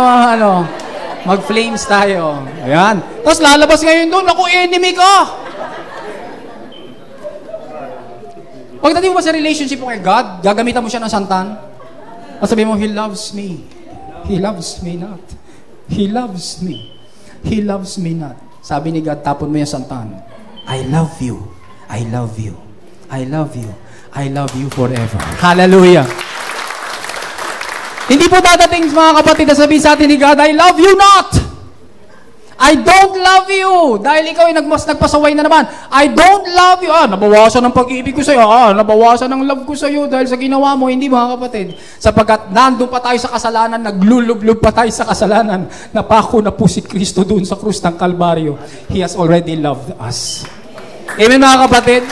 mag-flames tayo. Ayan. Tapos lalabas ngayon doon, ako, enemy ka! Pagdating mo ba sa relationship mo kay God, gagamitan mo siya ng santan? At sabihin mo, He loves me. He loves me not. He loves me. He loves me not. Sabi ni God, tapon mo yung santan. I love you. I love you. I love you. I love you forever. Hallelujah. Hindi po dadating mga kapatid na sabihin sa atin ni God, I love you not. I don't love you. Dahil ikaw ay nagpasaway na naman. I don't love you. Nabawasan ng pag-ibig ko sa iyo. Nabawasan ng love ko sa iyo dahil sa ginawa mo. Hindi mga kapatid. Sapagkat nandun pa tayo sa kasalanan, naglulublub pa tayo sa kasalanan. Napako na po si Kristo doon sa krus ng Kalbaryo. He has already loved us. Amen mga kapatid?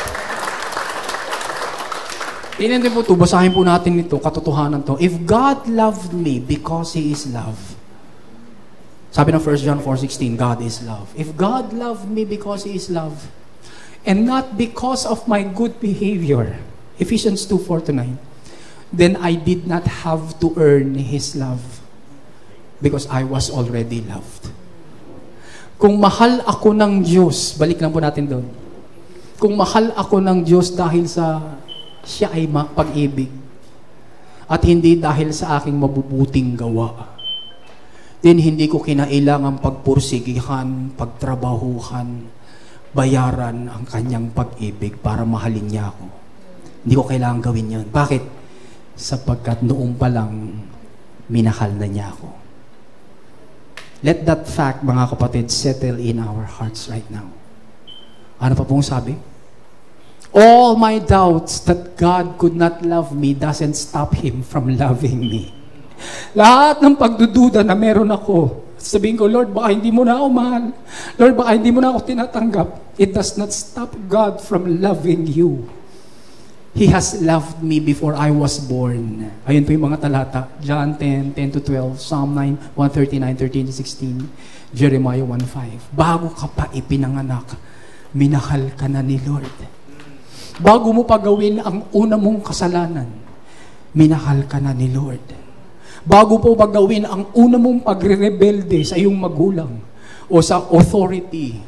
Tingnan din po ito. Basahin po natin ito. Katotohanan to. If God loved me because He is love. Sabi ng 1 John 4:16, God is love. If God loved me because He is love, and not because of my good behavior, Ephesians 2:4-9, then I did not have to earn His love because I was already loved. Kung mahal ako ng Diyos, balik lang po natin doon. Kung mahal ako ng Diyos dahil sa Siya ay pag-ibig at hindi dahil sa aking mabubuting gawa, then hindi ko kinailangan pagpursigihan, pagtrabahuhan, bayaran ang kanyang pag-ibig para mahalin niya ako. Hindi ko kailangan gawin yun. Bakit? Sapagkat noong pa lang, minahal na niya ako. Let that fact, mga kapatid, settle in our hearts right now. Ano pa pong sabi? All my doubts that God could not love me doesn't stop Him from loving me. Lahat ng pagdududa na meron ako, sabihin ko, Lord, baka hindi mo na ako mahal. Lord, baka hindi mo na ako tinatanggap. It does not stop God from loving you. He has loved me before I was born. Ayun po yung mga talata. John 10:10-12, Psalm 9, 139, 13-16, Jeremiah 1:5. Bago ka pa ipinanganak, minahal ka na ni Lord. Bago mo pa gawin ang una mong kasalanan, minahal ka na ni Lord. Bago po gawin ang una mong pagre-rebelde sa iyong magulang o sa authority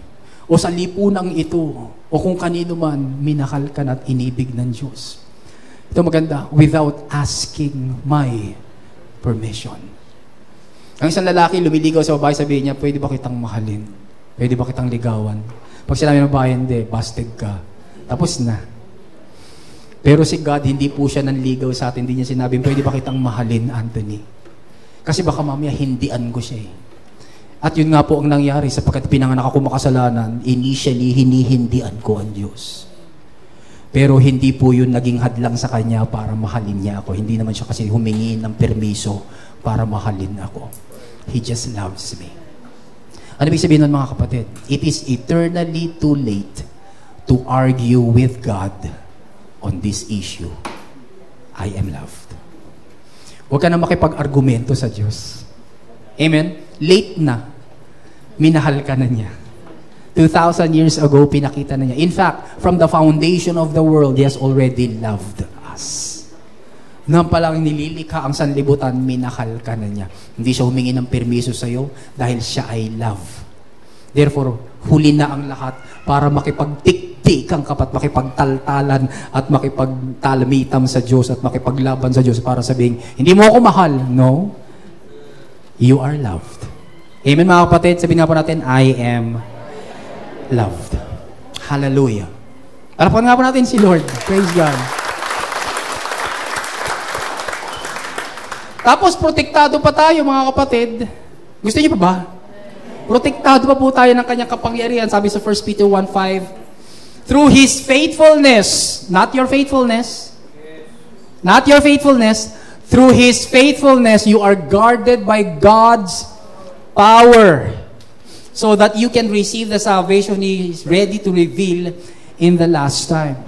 o sa lipunang ito o kung kanino man, minahal ka na at inibig ng Diyos. Ito maganda, without asking my permission. Ang isang lalaki lumiligaw sa babae, sabihin niya, pwede ba kitang mahalin? Pwede ba kitang ligawan? Pag sinabi ng babae, hindi, busted ka. Tapos na. Pero si God, hindi po siya nanligaw sa atin. Hindi niya sinabi, pwede ba kitang mahalin, Anthony? Kasi baka mamaya hindian ko siya eh. At yun nga po ang nangyari sapagkat pinanganak ako makasalanan, initially, hinihindian ko ang Diyos. Pero hindi po yun naging hadlang sa Kanya para mahalin niya ako. Hindi naman siya kasi humingi ng permiso para mahalin ako. He just loves me. Ano ibig sabihin nun mga kapatid? It is eternally too late to argue with God on this issue. I am loved. Huwag ka na makipag-argumento sa Diyos. Amen? Late na. Minahal ka na niya. 2,000 years ago, pinakita na niya. In fact, from the foundation of the world, He has already loved us. Nang palang nililikha ang sanlibutan, minahal ka na niya. Hindi siya humingi ng permiso sa iyo dahil siya ay love. Therefore, huli na ang lahat para makipagtik hindi kang kapat makipagtaltalan at makipagtalamitam sa Diyos at makipaglaban sa Diyos para sabihin, hindi mo ako mahal. No. You are loved. Amen, mga kapatid. Sabihin nga po natin, I am loved. Hallelujah. Alapan nga po natin si Lord. Praise God. Tapos, protektado pa tayo, mga kapatid. Gusto niyo pa ba? Protektado pa po tayo ng kanyang kapangyarihan. Sabi sa 1 Peter 1:5, through His faithfulness, not your faithfulness, not your faithfulness, through His faithfulness, you are guarded by God's power so that you can receive the salvation He is ready to reveal in the last time.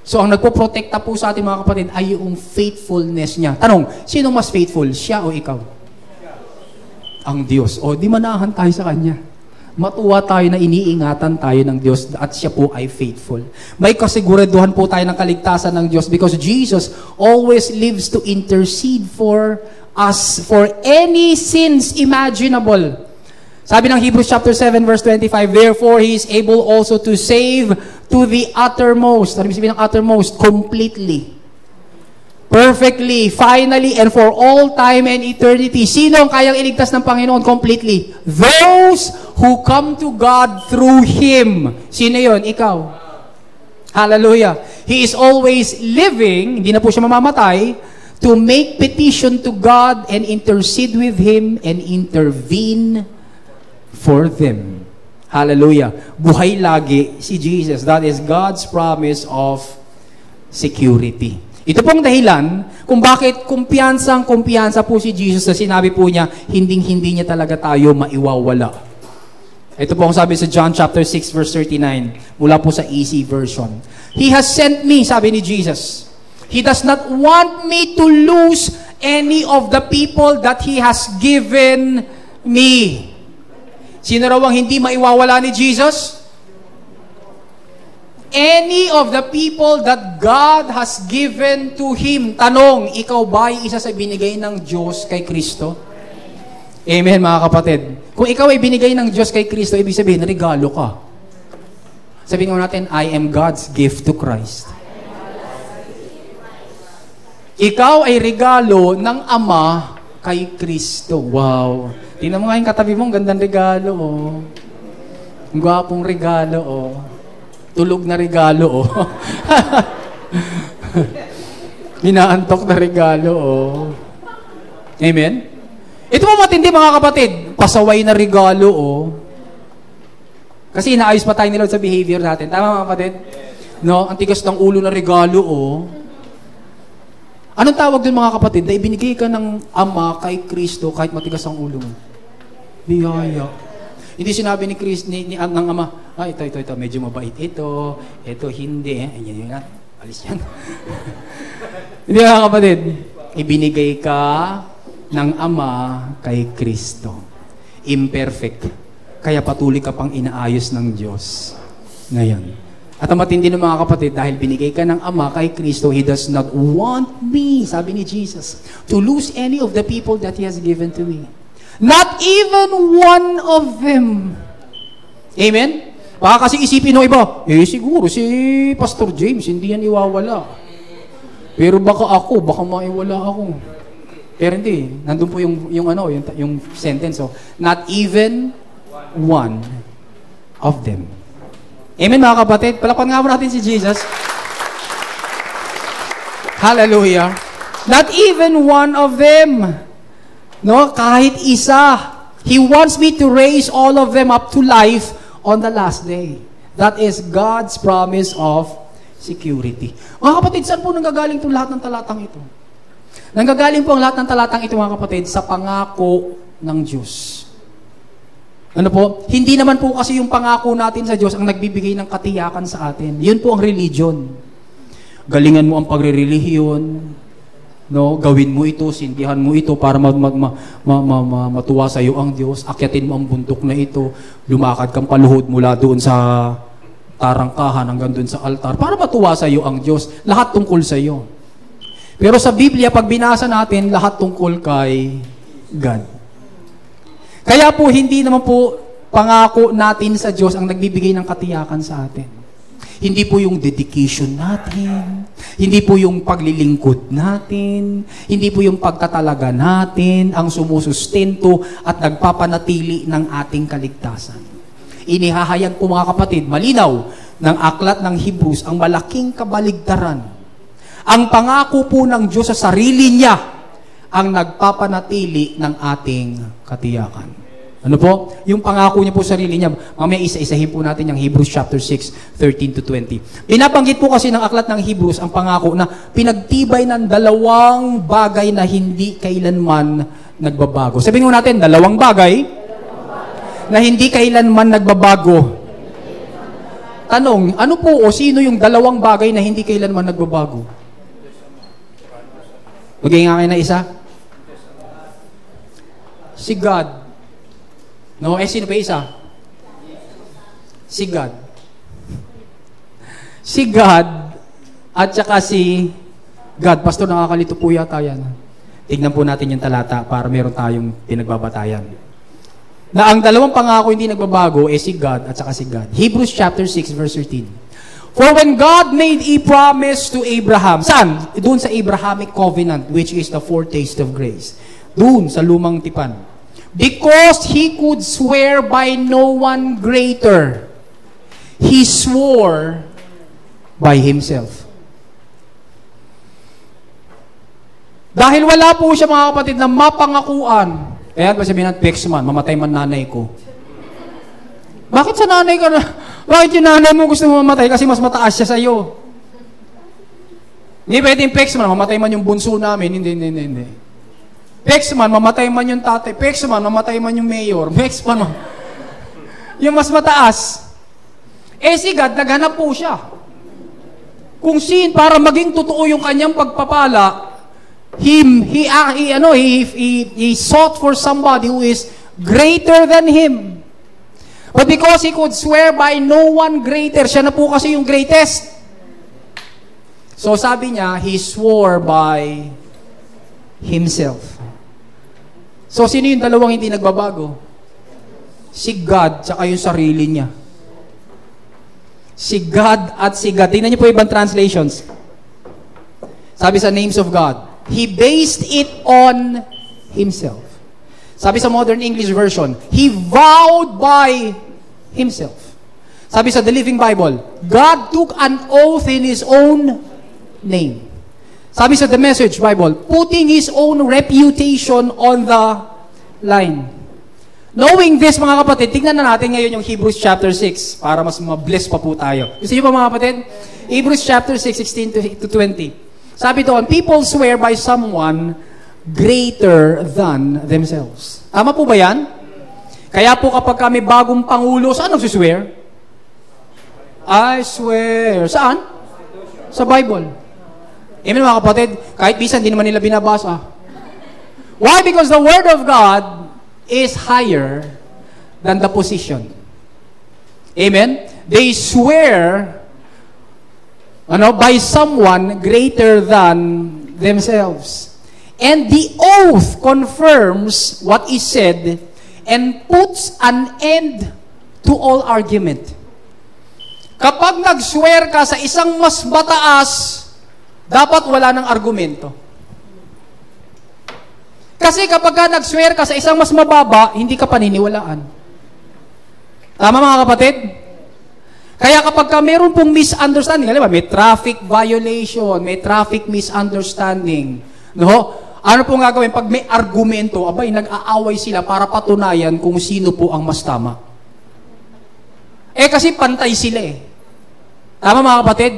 So, ang nagpo-protekta po sa ating mga kapatid ay yung faithfulness niya. Tanong, sino mas faithful? Siya o ikaw? Ang Diyos. O, di manahan tayo sa Kanya. Matuwa tayo na iniingatan tayo ng Diyos at siya po ay faithful. May kasiguraduhan po tayo ng kaligtasan ng Diyos because Jesus always lives to intercede for us for any sins imaginable. Sabi ng Hebrews chapter 7 verse 25, therefore He is able also to save to the uttermost. Ano ibig sabihin ng uttermost? Completely. Perfectly, finally, and for all time and eternity. Sino ang kayang iligtas ng Panginoon completely? Those who come to God through Him. Sino yon? Ikaw. Hallelujah. He is always living, hindi na po siya mamamatay, to make petition to God and intercede with Him and intervene for them. Hallelujah. Buhay lagi si Jesus. That is God's promise of security. Ito pong dahilan kung bakit kumpiyansa po si Jesus na sinabi po niya, hindi niya talaga tayo maiwawala. Ito po ang sabi sa John chapter 6 verse 39 mula po sa EC version. He has sent me, sabi ni Jesus. He does not want me to lose any of the people that He has given me. Sino raw ang hindi maiwawala ni Jesus? Any of the people that God has given to Him. Tanong, ikaw ba ay isa sa binigay ng Diyos kay Kristo? Amen, mga kapatid. Kung ikaw ay binigay ng Diyos kay Kristo, ibig sabihin, regalo ka. Sabihin nga natin, I am God's gift to Christ. Ikaw ay regalo ng Ama kay Kristo. Wow. Tingnan mo nga yung katabi mo, ang gandang regalo, oh. Ang gwapong regalo, oh. Tulog na regalo, oh. Inaantok na regalo, oh. Amen? Ito po matindi, mga kapatid. Pasaway na regalo, oh. Kasi inaayos pa tayo ni Lord sa behavior natin. Tama, mga kapatid? No? Ang tigas ng ulo na regalo, oh. Anong tawag dun, mga kapatid? Na ibinigay ka ng Ama kay Kristo kahit matigas ang ulo mo. Biyaya. Hindi sinabi ni Chris, ng Ama, ito, medyo mabait ito hindi, ayan, alis yan. Hindi, mga kapatid, ibinigay ka ng Ama kay Kristo. Imperfect. Kaya patuloy ka pang inaayos ng Diyos. Ngayon. At ang matindi ng mga kapatid, dahil binigay ka ng Ama kay Kristo, He does not want me, sabi ni Jesus, to lose any of the people that He has given to me. Not even one of them. Amen? Baka kasi isipin ng iba, siguro si Pastor James, hindi yan iwawala. Pero baka maiwala ako. Pero hindi, nandun po yung sentence, oh, not even one of them. Amen, mga kapatid. Palakpan nga mo natin si Jesus. Hallelujah. Not even one of them. No, kahit isa. He wants me to raise all of them up to life on the last day. That is God's promise of security. Mga kapatid, saan po nanggagaling itong lahat ng talatang ito? Nanggagaling po ang lahat ng talatang ito, mga kapatid, sa pangako ng Diyos. Ano po? Hindi naman po kasi yung pangako natin sa Diyos ang nagbibigay ng katiyakan sa atin. Yun po ang religion. Galingan mo ang pagre-relihiyon, no? Gawin mo ito, sindihan mo ito para matuwa sa iyo ang Diyos. Akyatin mo ang bundok na ito, lumakad kang paluhod mula doon sa tarangkahan hanggang doon sa altar para matuwa sa iyo ang Diyos. Lahat tungkol sa iyo. Pero sa Biblia, pag binasa natin, lahat tungkol kay God. Kaya po, hindi naman po pangako natin sa Diyos ang nagbibigay ng katiyakan sa atin. Hindi po yung dedication natin. Hindi po yung paglilingkod natin. Hindi po yung pagtatalaga natin ang sumusustento at nagpapanatili ng ating kaligtasan. Inihahayag po mga kapatid, malinaw ng aklat ng Hebrews ang malaking kabaligtaran. Ang pangako po ng Diyos sa sarili niya ang nagpapanatili ng ating katiyakan. Ano po? Yung pangako niya po sa sarili niya. Mamaya isa-isahin po natin yung Hebrews chapter 6, 13 to 20. Pinabanggit po kasi ng aklat ng Hebrews ang pangako na pinagtibay ng dalawang bagay na hindi kailanman nagbabago. Sabihin mo natin, dalawang bagay na hindi kailanman nagbabago. Tanong, ano po o sino yung dalawang bagay na hindi kailanman nagbabago? Magiging nga kayo na isa? Si God. No, sino pa isa? Si God. Si God at saka si God. Pastor, nakakalito po yata yan. Tignan po natin yung talata para meron tayong pinagbabatayan. Na ang dalawang pangako hindi nagbabago si God at saka si God. Hebrews chapter 6 verse 13. For when God made a promise to Abraham, saan? Doon sa Abrahamic covenant, which is the foretaste of grace. Doon sa lumang tipan. Because he could swear by no one greater, he swore by himself. Dahil wala po siya mga kapatid na mapangakuan. Kaya ba sabihin natin, Pexman, mamatay man nanay ko. Bakit sa nanay ka na? Bakit yung nanay mo gusto mo mamatay? Kasi mas mataas siya sa'yo. Hindi pwedeng Pexman, mamatay man yung bunso namin. Hindi. Pexman, mamatay man yung tatay. Pexman, mamatay man yung mayor. Pexman, yung mas mataas. Si God, naghanap po siya. Kung sin, para maging totoo yung kanyang pagpapala, he sought for somebody who is greater than him. But because he could swear by no one greater, siya na po kasi yung greatest. So sabi niya, he swore by himself. So, sino yung dalawang hindi nagbabago? Si God, tsaka yung sarili niya. Si God at si God. Tingnan niyo po ibang translations. Sabi sa names of God, He based it on Himself. Sabi sa Modern English Version, He vowed by Himself. Sabi sa The Living Bible, God took an oath in His own name. Sabi sa The Message Bible, putting His own reputation on the line. Knowing this, mga kapatid, tignan na natin ngayon yung Hebrews chapter 6 para mas mabless pa po tayo. Gusto niyo pa mga kapatid? Hebrews chapter 6, 16 to 20. Sabi doon, people swear by someone greater than themselves. Tama po ba yan? Kaya po kapag kami bagong pangulo, saan nagsiswear? I swear. Saan? Sa Bible. Amen mga kapatid, kahit bisan hindi naman nila binabasa. Why? Because the Word of God is higher than the position. Amen? They swear by someone greater than themselves. And the oath confirms what is said and puts an end to all argument. Kapag nag-swear ka sa isang mas mataas, dapat wala ng argumento. Kasi kapag ka nag-swear ka sa isang mas mababa, hindi ka paniniwalaan. Tama mga kapatid? Kaya kapag ka meron pong misunderstanding, alam ba, may traffic violation, may traffic misunderstanding, no? Ano pong gagawin? Pag may argumento, abay, nag-aaway sila para patunayan kung sino po ang mas tama. Kasi pantay sila eh. Tama mga kapatid?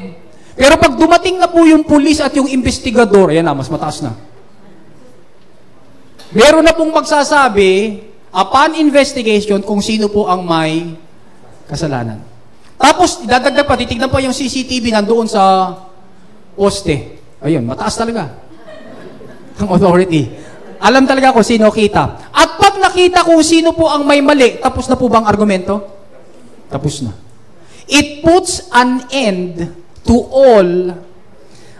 Pero pag dumating na po yung pulis at yung investigador, ayan na, mas mataas na. Meron na pong magsasabi, upon investigation, kung sino po ang may kasalanan. Tapos, dadagdag pa, titignan pa yung CCTV nandoon sa poste. Ayun, mataas talaga. Ang authority. Alam talaga kung sino kita. At pag nakita kung sino po ang may mali, tapos na po bang argumento? Tapos na. It puts an end to all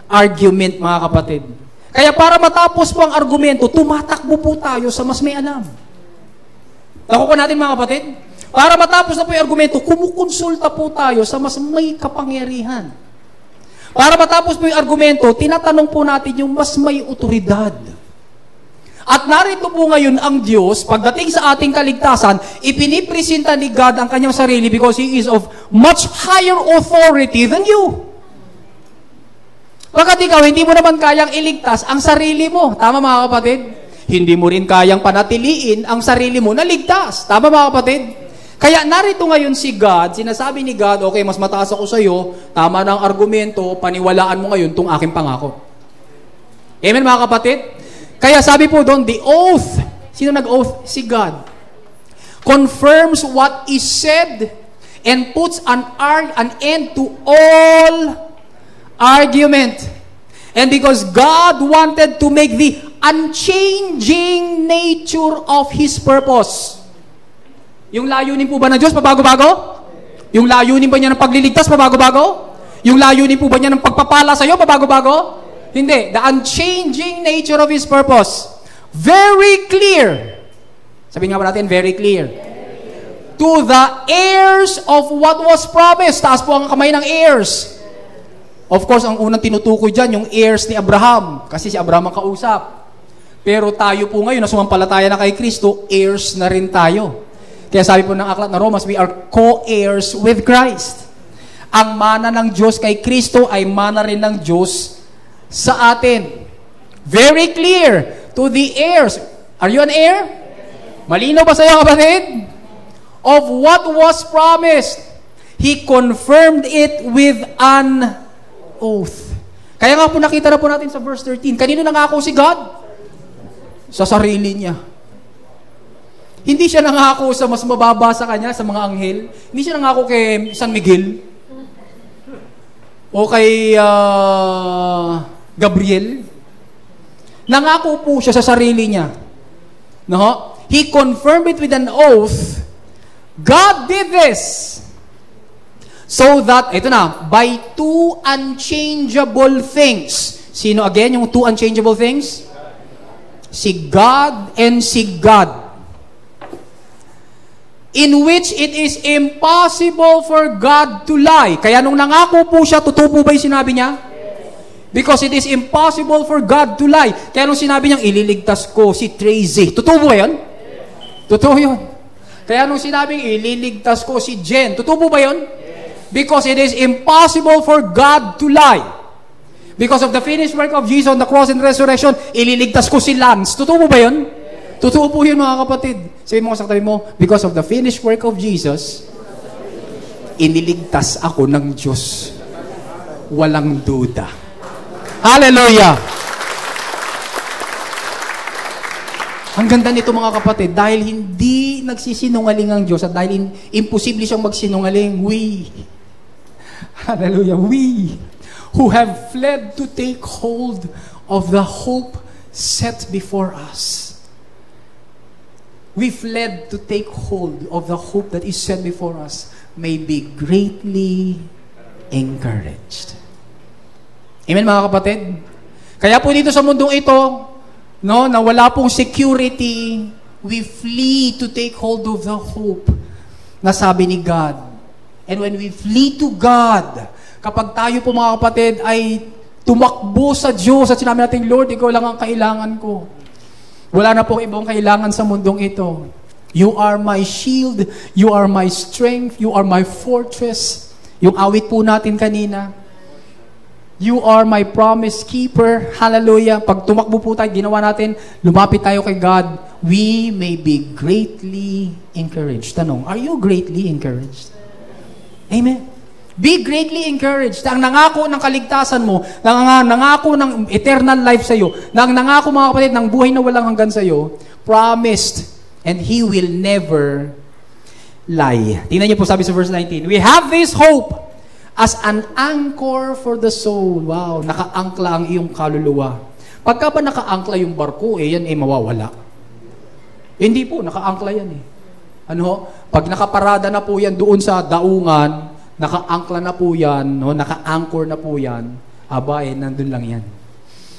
argument, mga kapatid. Kaya para matapos po ang argumento, tumatakbo po tayo sa mas may alam. Nakuha natin, mga kapatid? Para matapos na po yung argumento, kumukonsulta po tayo sa mas may kapangyarihan. Para matapos po yung argumento, tinatanong po natin yung mas may otoridad. At narito po ngayon ang Diyos, pagdating sa ating kaligtasan, ipinipresenta ni God ang kanyang sarili because He is of much higher authority than you. Pagkat ikaw, hindi mo naman kayang iligtas ang sarili mo. Tama mga kapatid? Hindi mo rin kayang panatiliin ang sarili mo na ligtas. Tama mga kapatid? Kaya narito ngayon si God, sinasabi ni God, okay, mas mataas ako sa iyo, tama na ang argumento, paniwalaan mo ngayon itong aking pangako. Amen mga kapatid? Kaya sabi po doon, the oath, sino nag-oath? Si God. Confirms what is said and puts an end to all argument. And because God wanted to make the unchanging nature of His purpose. Yung layunin po ba ng Diyos, pabago-bago? Yung layunin ba niya ng pagliligtas, pabago-bago? Yung layunin po ba niya ng pagpapala sa iyo, pabago-bago? Hindi. The unchanging nature of His purpose. Very clear. Sabihin nga ba natin, very clear. To the heirs of what was promised. Taas po ang kamay ng heirs. Of course, ang unang tinutukoy dyan, yung heirs ni Abraham. Kasi si Abraham ang kausap. Pero tayo po ngayon, na sumampalataya na kay Kristo, heirs na rin tayo. Kaya sabi po ng aklat na Romans, we are co-heirs with Christ. Ang mana ng Diyos kay Kristo ay mana rin ng Diyos sa atin. Very clear to the heirs. Are you an heir? Malinaw ba sa iyo, kapatid? Of what was promised, He confirmed it with an oath. Kaya nga po nakita na po natin sa verse 13. Kanino nangako si God? Sa sarili niya. Hindi siya nangako sa mas mababa sa kanya, sa mga anghel. Hindi siya nangako kay San Miguel. O kay Gabriel. Nangako po siya sa sarili niya. No? He confirmed it with an oath. God did this. So that, ito na, by two unchangeable things. Sino again yung two unchangeable things? Si God and si God. In which it is impossible for God to lie. Kaya nung nangako po siya, totoo po ba yung sinabi niya? Because it is impossible for God to lie. Kaya nung sinabi niyang, ililigtas ko si Tracy. Totoo po ba yun? Totoo yun. Kaya nung sinabing, ililigtas ko si Jen. Totoo po ba yun? Because it is impossible for God to lie. Because of the finished work of Jesus on the cross and resurrection, ililigtas ko si Lance. Totoo po ba yun? Totoo po yun mga kapatid. Sabi mo sa katabi mo, because of the finished work of Jesus, iniligtas ako ng Diyos. Walang duda. Hallelujah! Ang ganda nito mga kapatid, dahil hindi nagsisinungaling ang Diyos at dahil imposible siyang magsinungaling, hallelujah, we who have fled to take hold of the hope set before us. We fled to take hold of the hope that is set before us may be greatly encouraged. Amen mga kapatid? Kaya po dito sa mundong ito, no, na wala pong security, we flee to take hold of the hope na sabi ni God. And when we flee to God, kapag tayo po mga kapatid ay tumakbo sa Diyos at sinabi natin, Lord, Ikaw lang ang kailangan ko. Wala na pong ibang kailangan sa mundong ito. You are my shield, you are my strength, you are my fortress. Yung awit po natin kanina. You are my promise keeper. Hallelujah. Pag tumakbo po tayo, ginawa natin, lumapit tayo kay God, we may be greatly encouraged. Tanong, are you greatly encouraged? Amen. Be greatly encouraged. Ang nangako ng kaligtasan mo, nangako ng eternal life sa iyo, nangako mga kapatid ng buhay na walang hanggan sa iyo, promised, and He will never lie. Tingnan niyo po sabi sa verse 19, we have this hope as an anchor for the soul. Wow, nakaangkla ang iyong kaluluwa. Pagka ba nakaangkla yung barko, yan mawawala. Hindi po, nakaangkla yan Ano? Pag nakaparada na po yan doon sa daungan, naka-angkla na po yan, no? Naka-anchor na po yan, nandun lang yan.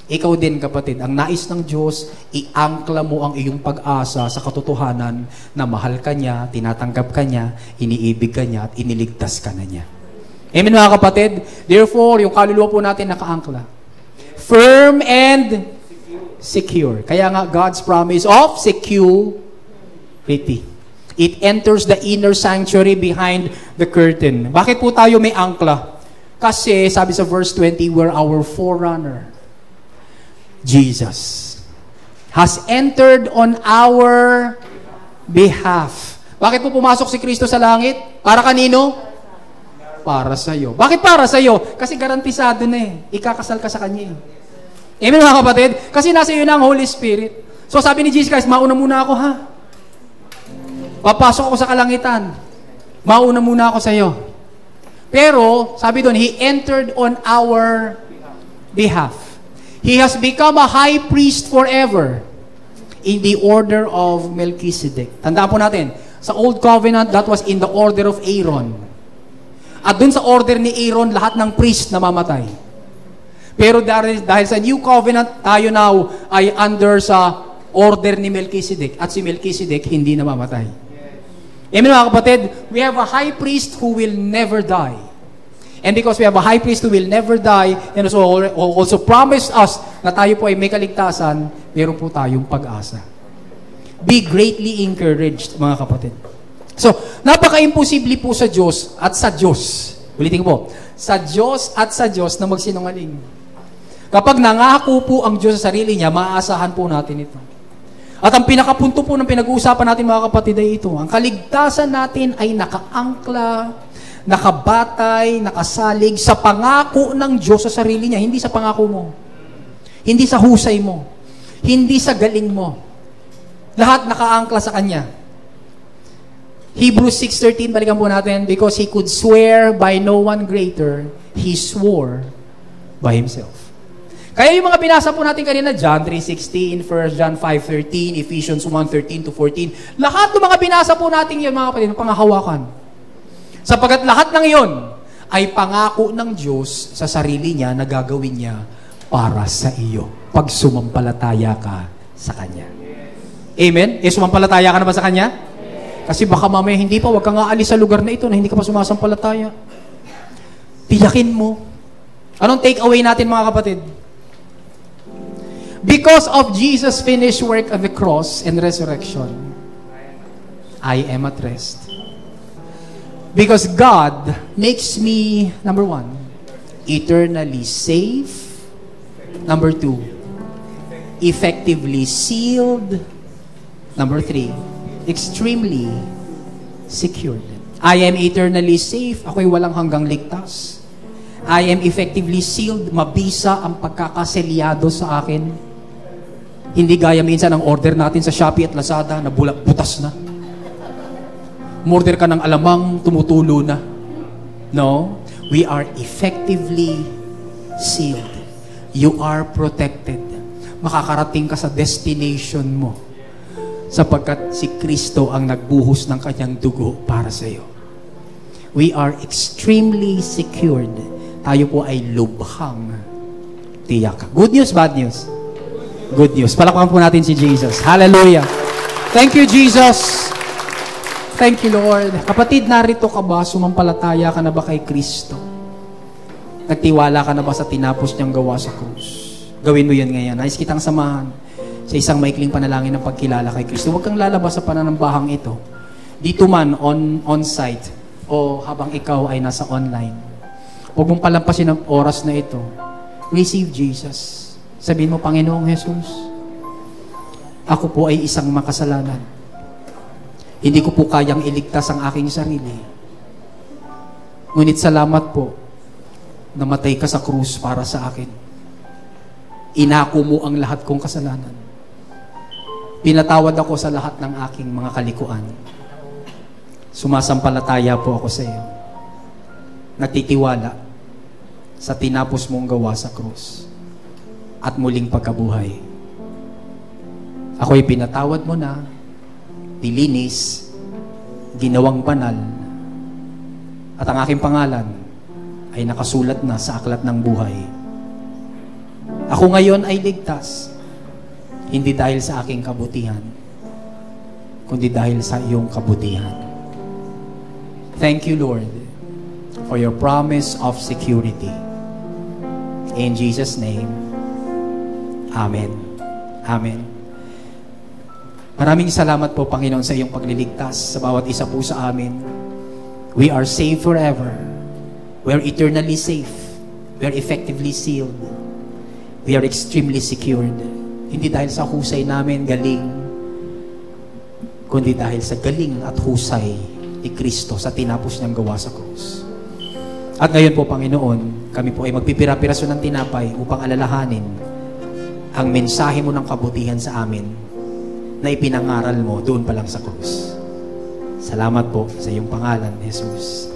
Ikaw din, kapatid, ang nais ng Diyos, iangkla mo ang iyong pag-asa sa katotohanan na mahal ka niya, tinatanggap ka niya, iniibig ka niya, at iniligtas ka na niya. Amen, mga kapatid? Therefore, yung kaluluwa po natin nakaangkla. Firm and secure. Kaya nga, God's promise of security. It enters the inner sanctuary behind the curtain. Bakit po tayo may angkla? Kasi, sabi sa verse 20, where our forerunner, Jesus, has entered on our behalf. Bakit po pumasok si Kristo sa langit? Para kanino? Para sa'yo. Bakit para sa'yo? Kasi garantisado na eh. Ikakasal ka sa Kanya eh. Amen, mga kapatid? Kasi nasa iyo na ang Holy Spirit. So sabi ni Jesus Christ, mauna muna ako ha. Papasok ako sa kalangitan. Mauna muna ako sa iyo. Pero, sabi doon, He entered on our behalf. He has become a high priest forever in the order of Melchizedek. Tandaan po natin, sa Old Covenant, that was in the order of Aaron. At dun sa order ni Aaron, lahat ng priest namamatay. Pero dahil sa New Covenant, tayo now ay under sa order ni Melchizedek. At si Melchizedek hindi namamatay. Amen, mga kapatid? We have a high priest who will never die. And because we have a high priest who will never die, and also promised us na tayo po ay may kaligtasan, meron po tayong pag-asa. Be greatly encouraged, mga kapatid. So, napaka-imposible po sa Diyos at sa Diyos. Ulitin ko po. Sa Diyos at sa Diyos na magsinungaling. Kapag nangako po ang Diyos sa sarili niya, maaasahan po natin ito. At ang pinakapunto po ng pinag-uusapan natin, mga kapatid, ay ito. Ang kaligtasan natin ay nakaangkla, nakabatay, nakasalig sa pangako ng Diyos sa sarili niya, hindi sa pangako mo. Hindi sa husay mo. Hindi sa galing mo. Lahat nakaangkla sa Kanya. Hebrews 6:13, balikan po natin, because He could swear by no one greater, He swore by Himself. Kaya yung mga binasa po natin kanina, John 3:16, 1 John 5:13, Ephesians 1:13-14, lahat ng mga binasa po natin yan, mga kapatid, pangahawakan. Sapagkat lahat ng iyon ay pangako ng Diyos sa sarili niya na gagawin niya para sa iyo pag sumampalataya ka sa Kanya. Amen? Sumampalataya ka na ba sa Kanya? Kasi baka mamaya hindi pa, huwag kang aalis sa lugar na ito na hindi ka pa sumasampalataya. Tiyakin mo. Anong take away natin, mga kapatid? Because of Jesus' finished work on the cross and resurrection, I am at rest. Because God makes me, number 1, eternally safe. Number 2, effectively sealed. Number 3, extremely secured. I am eternally safe. Ako'y walang hanggang ligtas. I am effectively sealed. Mabisa ang pagkakaselyado sa akin. Hindi gaya minsan ang order natin sa Shopee at Lazada na butas na. Umorder ka ng alamang, tumutulo na. No? We are effectively sealed. You are protected. Makakarating ka sa destination mo. Sapagkat si Kristo ang nagbuhos ng Kanyang dugo para sa iyo. We are extremely secured. Tayo po ay lubhang tiyak. Good news, bad news? Good news. Palakpakan po natin si Jesus. Hallelujah. Thank you, Jesus. Thank you, Lord. Kapatid, narito ka ba? Sumampalataya ka na ba kay Kristo? Nagtiwala ka na ba sa tinapos niyang gawa sa krus? Gawin mo yan ngayon. Nais kitang samahan sa isang maikling panalangin ng pagkilala kay Kristo. Huwag kang lalabas sa pananambahang ito. Dito man, on-site, o habang ikaw ay nasa online. Huwag mong palampasin ang oras na ito. Receive Jesus. Sabihin mo, Panginoong Jesus, ako po ay isang makasalanan. Hindi ko po kayang iligtas ang aking sarili. Ngunit salamat po, namatay ka sa krus para sa akin. Inako mo ang lahat kong kasalanan. Pinatawad ako sa lahat ng aking mga kalikuan. Sumasampalataya po ako sa iyo. Nagtitiwala sa tinapos mong gawa sa krus at muling pagkabuhay. Ako'y pinatawad mo na, nilinis, ginawang banal, at ang aking pangalan ay nakasulat na sa aklat ng buhay. Ako ngayon ay ligtas, hindi dahil sa aking kabutihan, kundi dahil sa iyong kabutihan. Thank you, Lord, for your promise of security. In Jesus' name, Amen. Amen. Maraming salamat po, Panginoon, sa iyong pagliligtas sa bawat isa po sa amin. We are saved forever. We are eternally safe. We are effectively sealed. We are extremely secured. Hindi dahil sa husay namin, galing, kundi dahil sa galing at husay ni Kristo sa tinapos niyang gawa sa krus. At ngayon po, Panginoon, kami po ay magpipira-piraso ng tinapay upang alalahanin ang mensahe mo ng kabutihan sa amin na ipinangaral mo doon pa lang sa krus. Salamat po sa iyong pangalan, Jesus.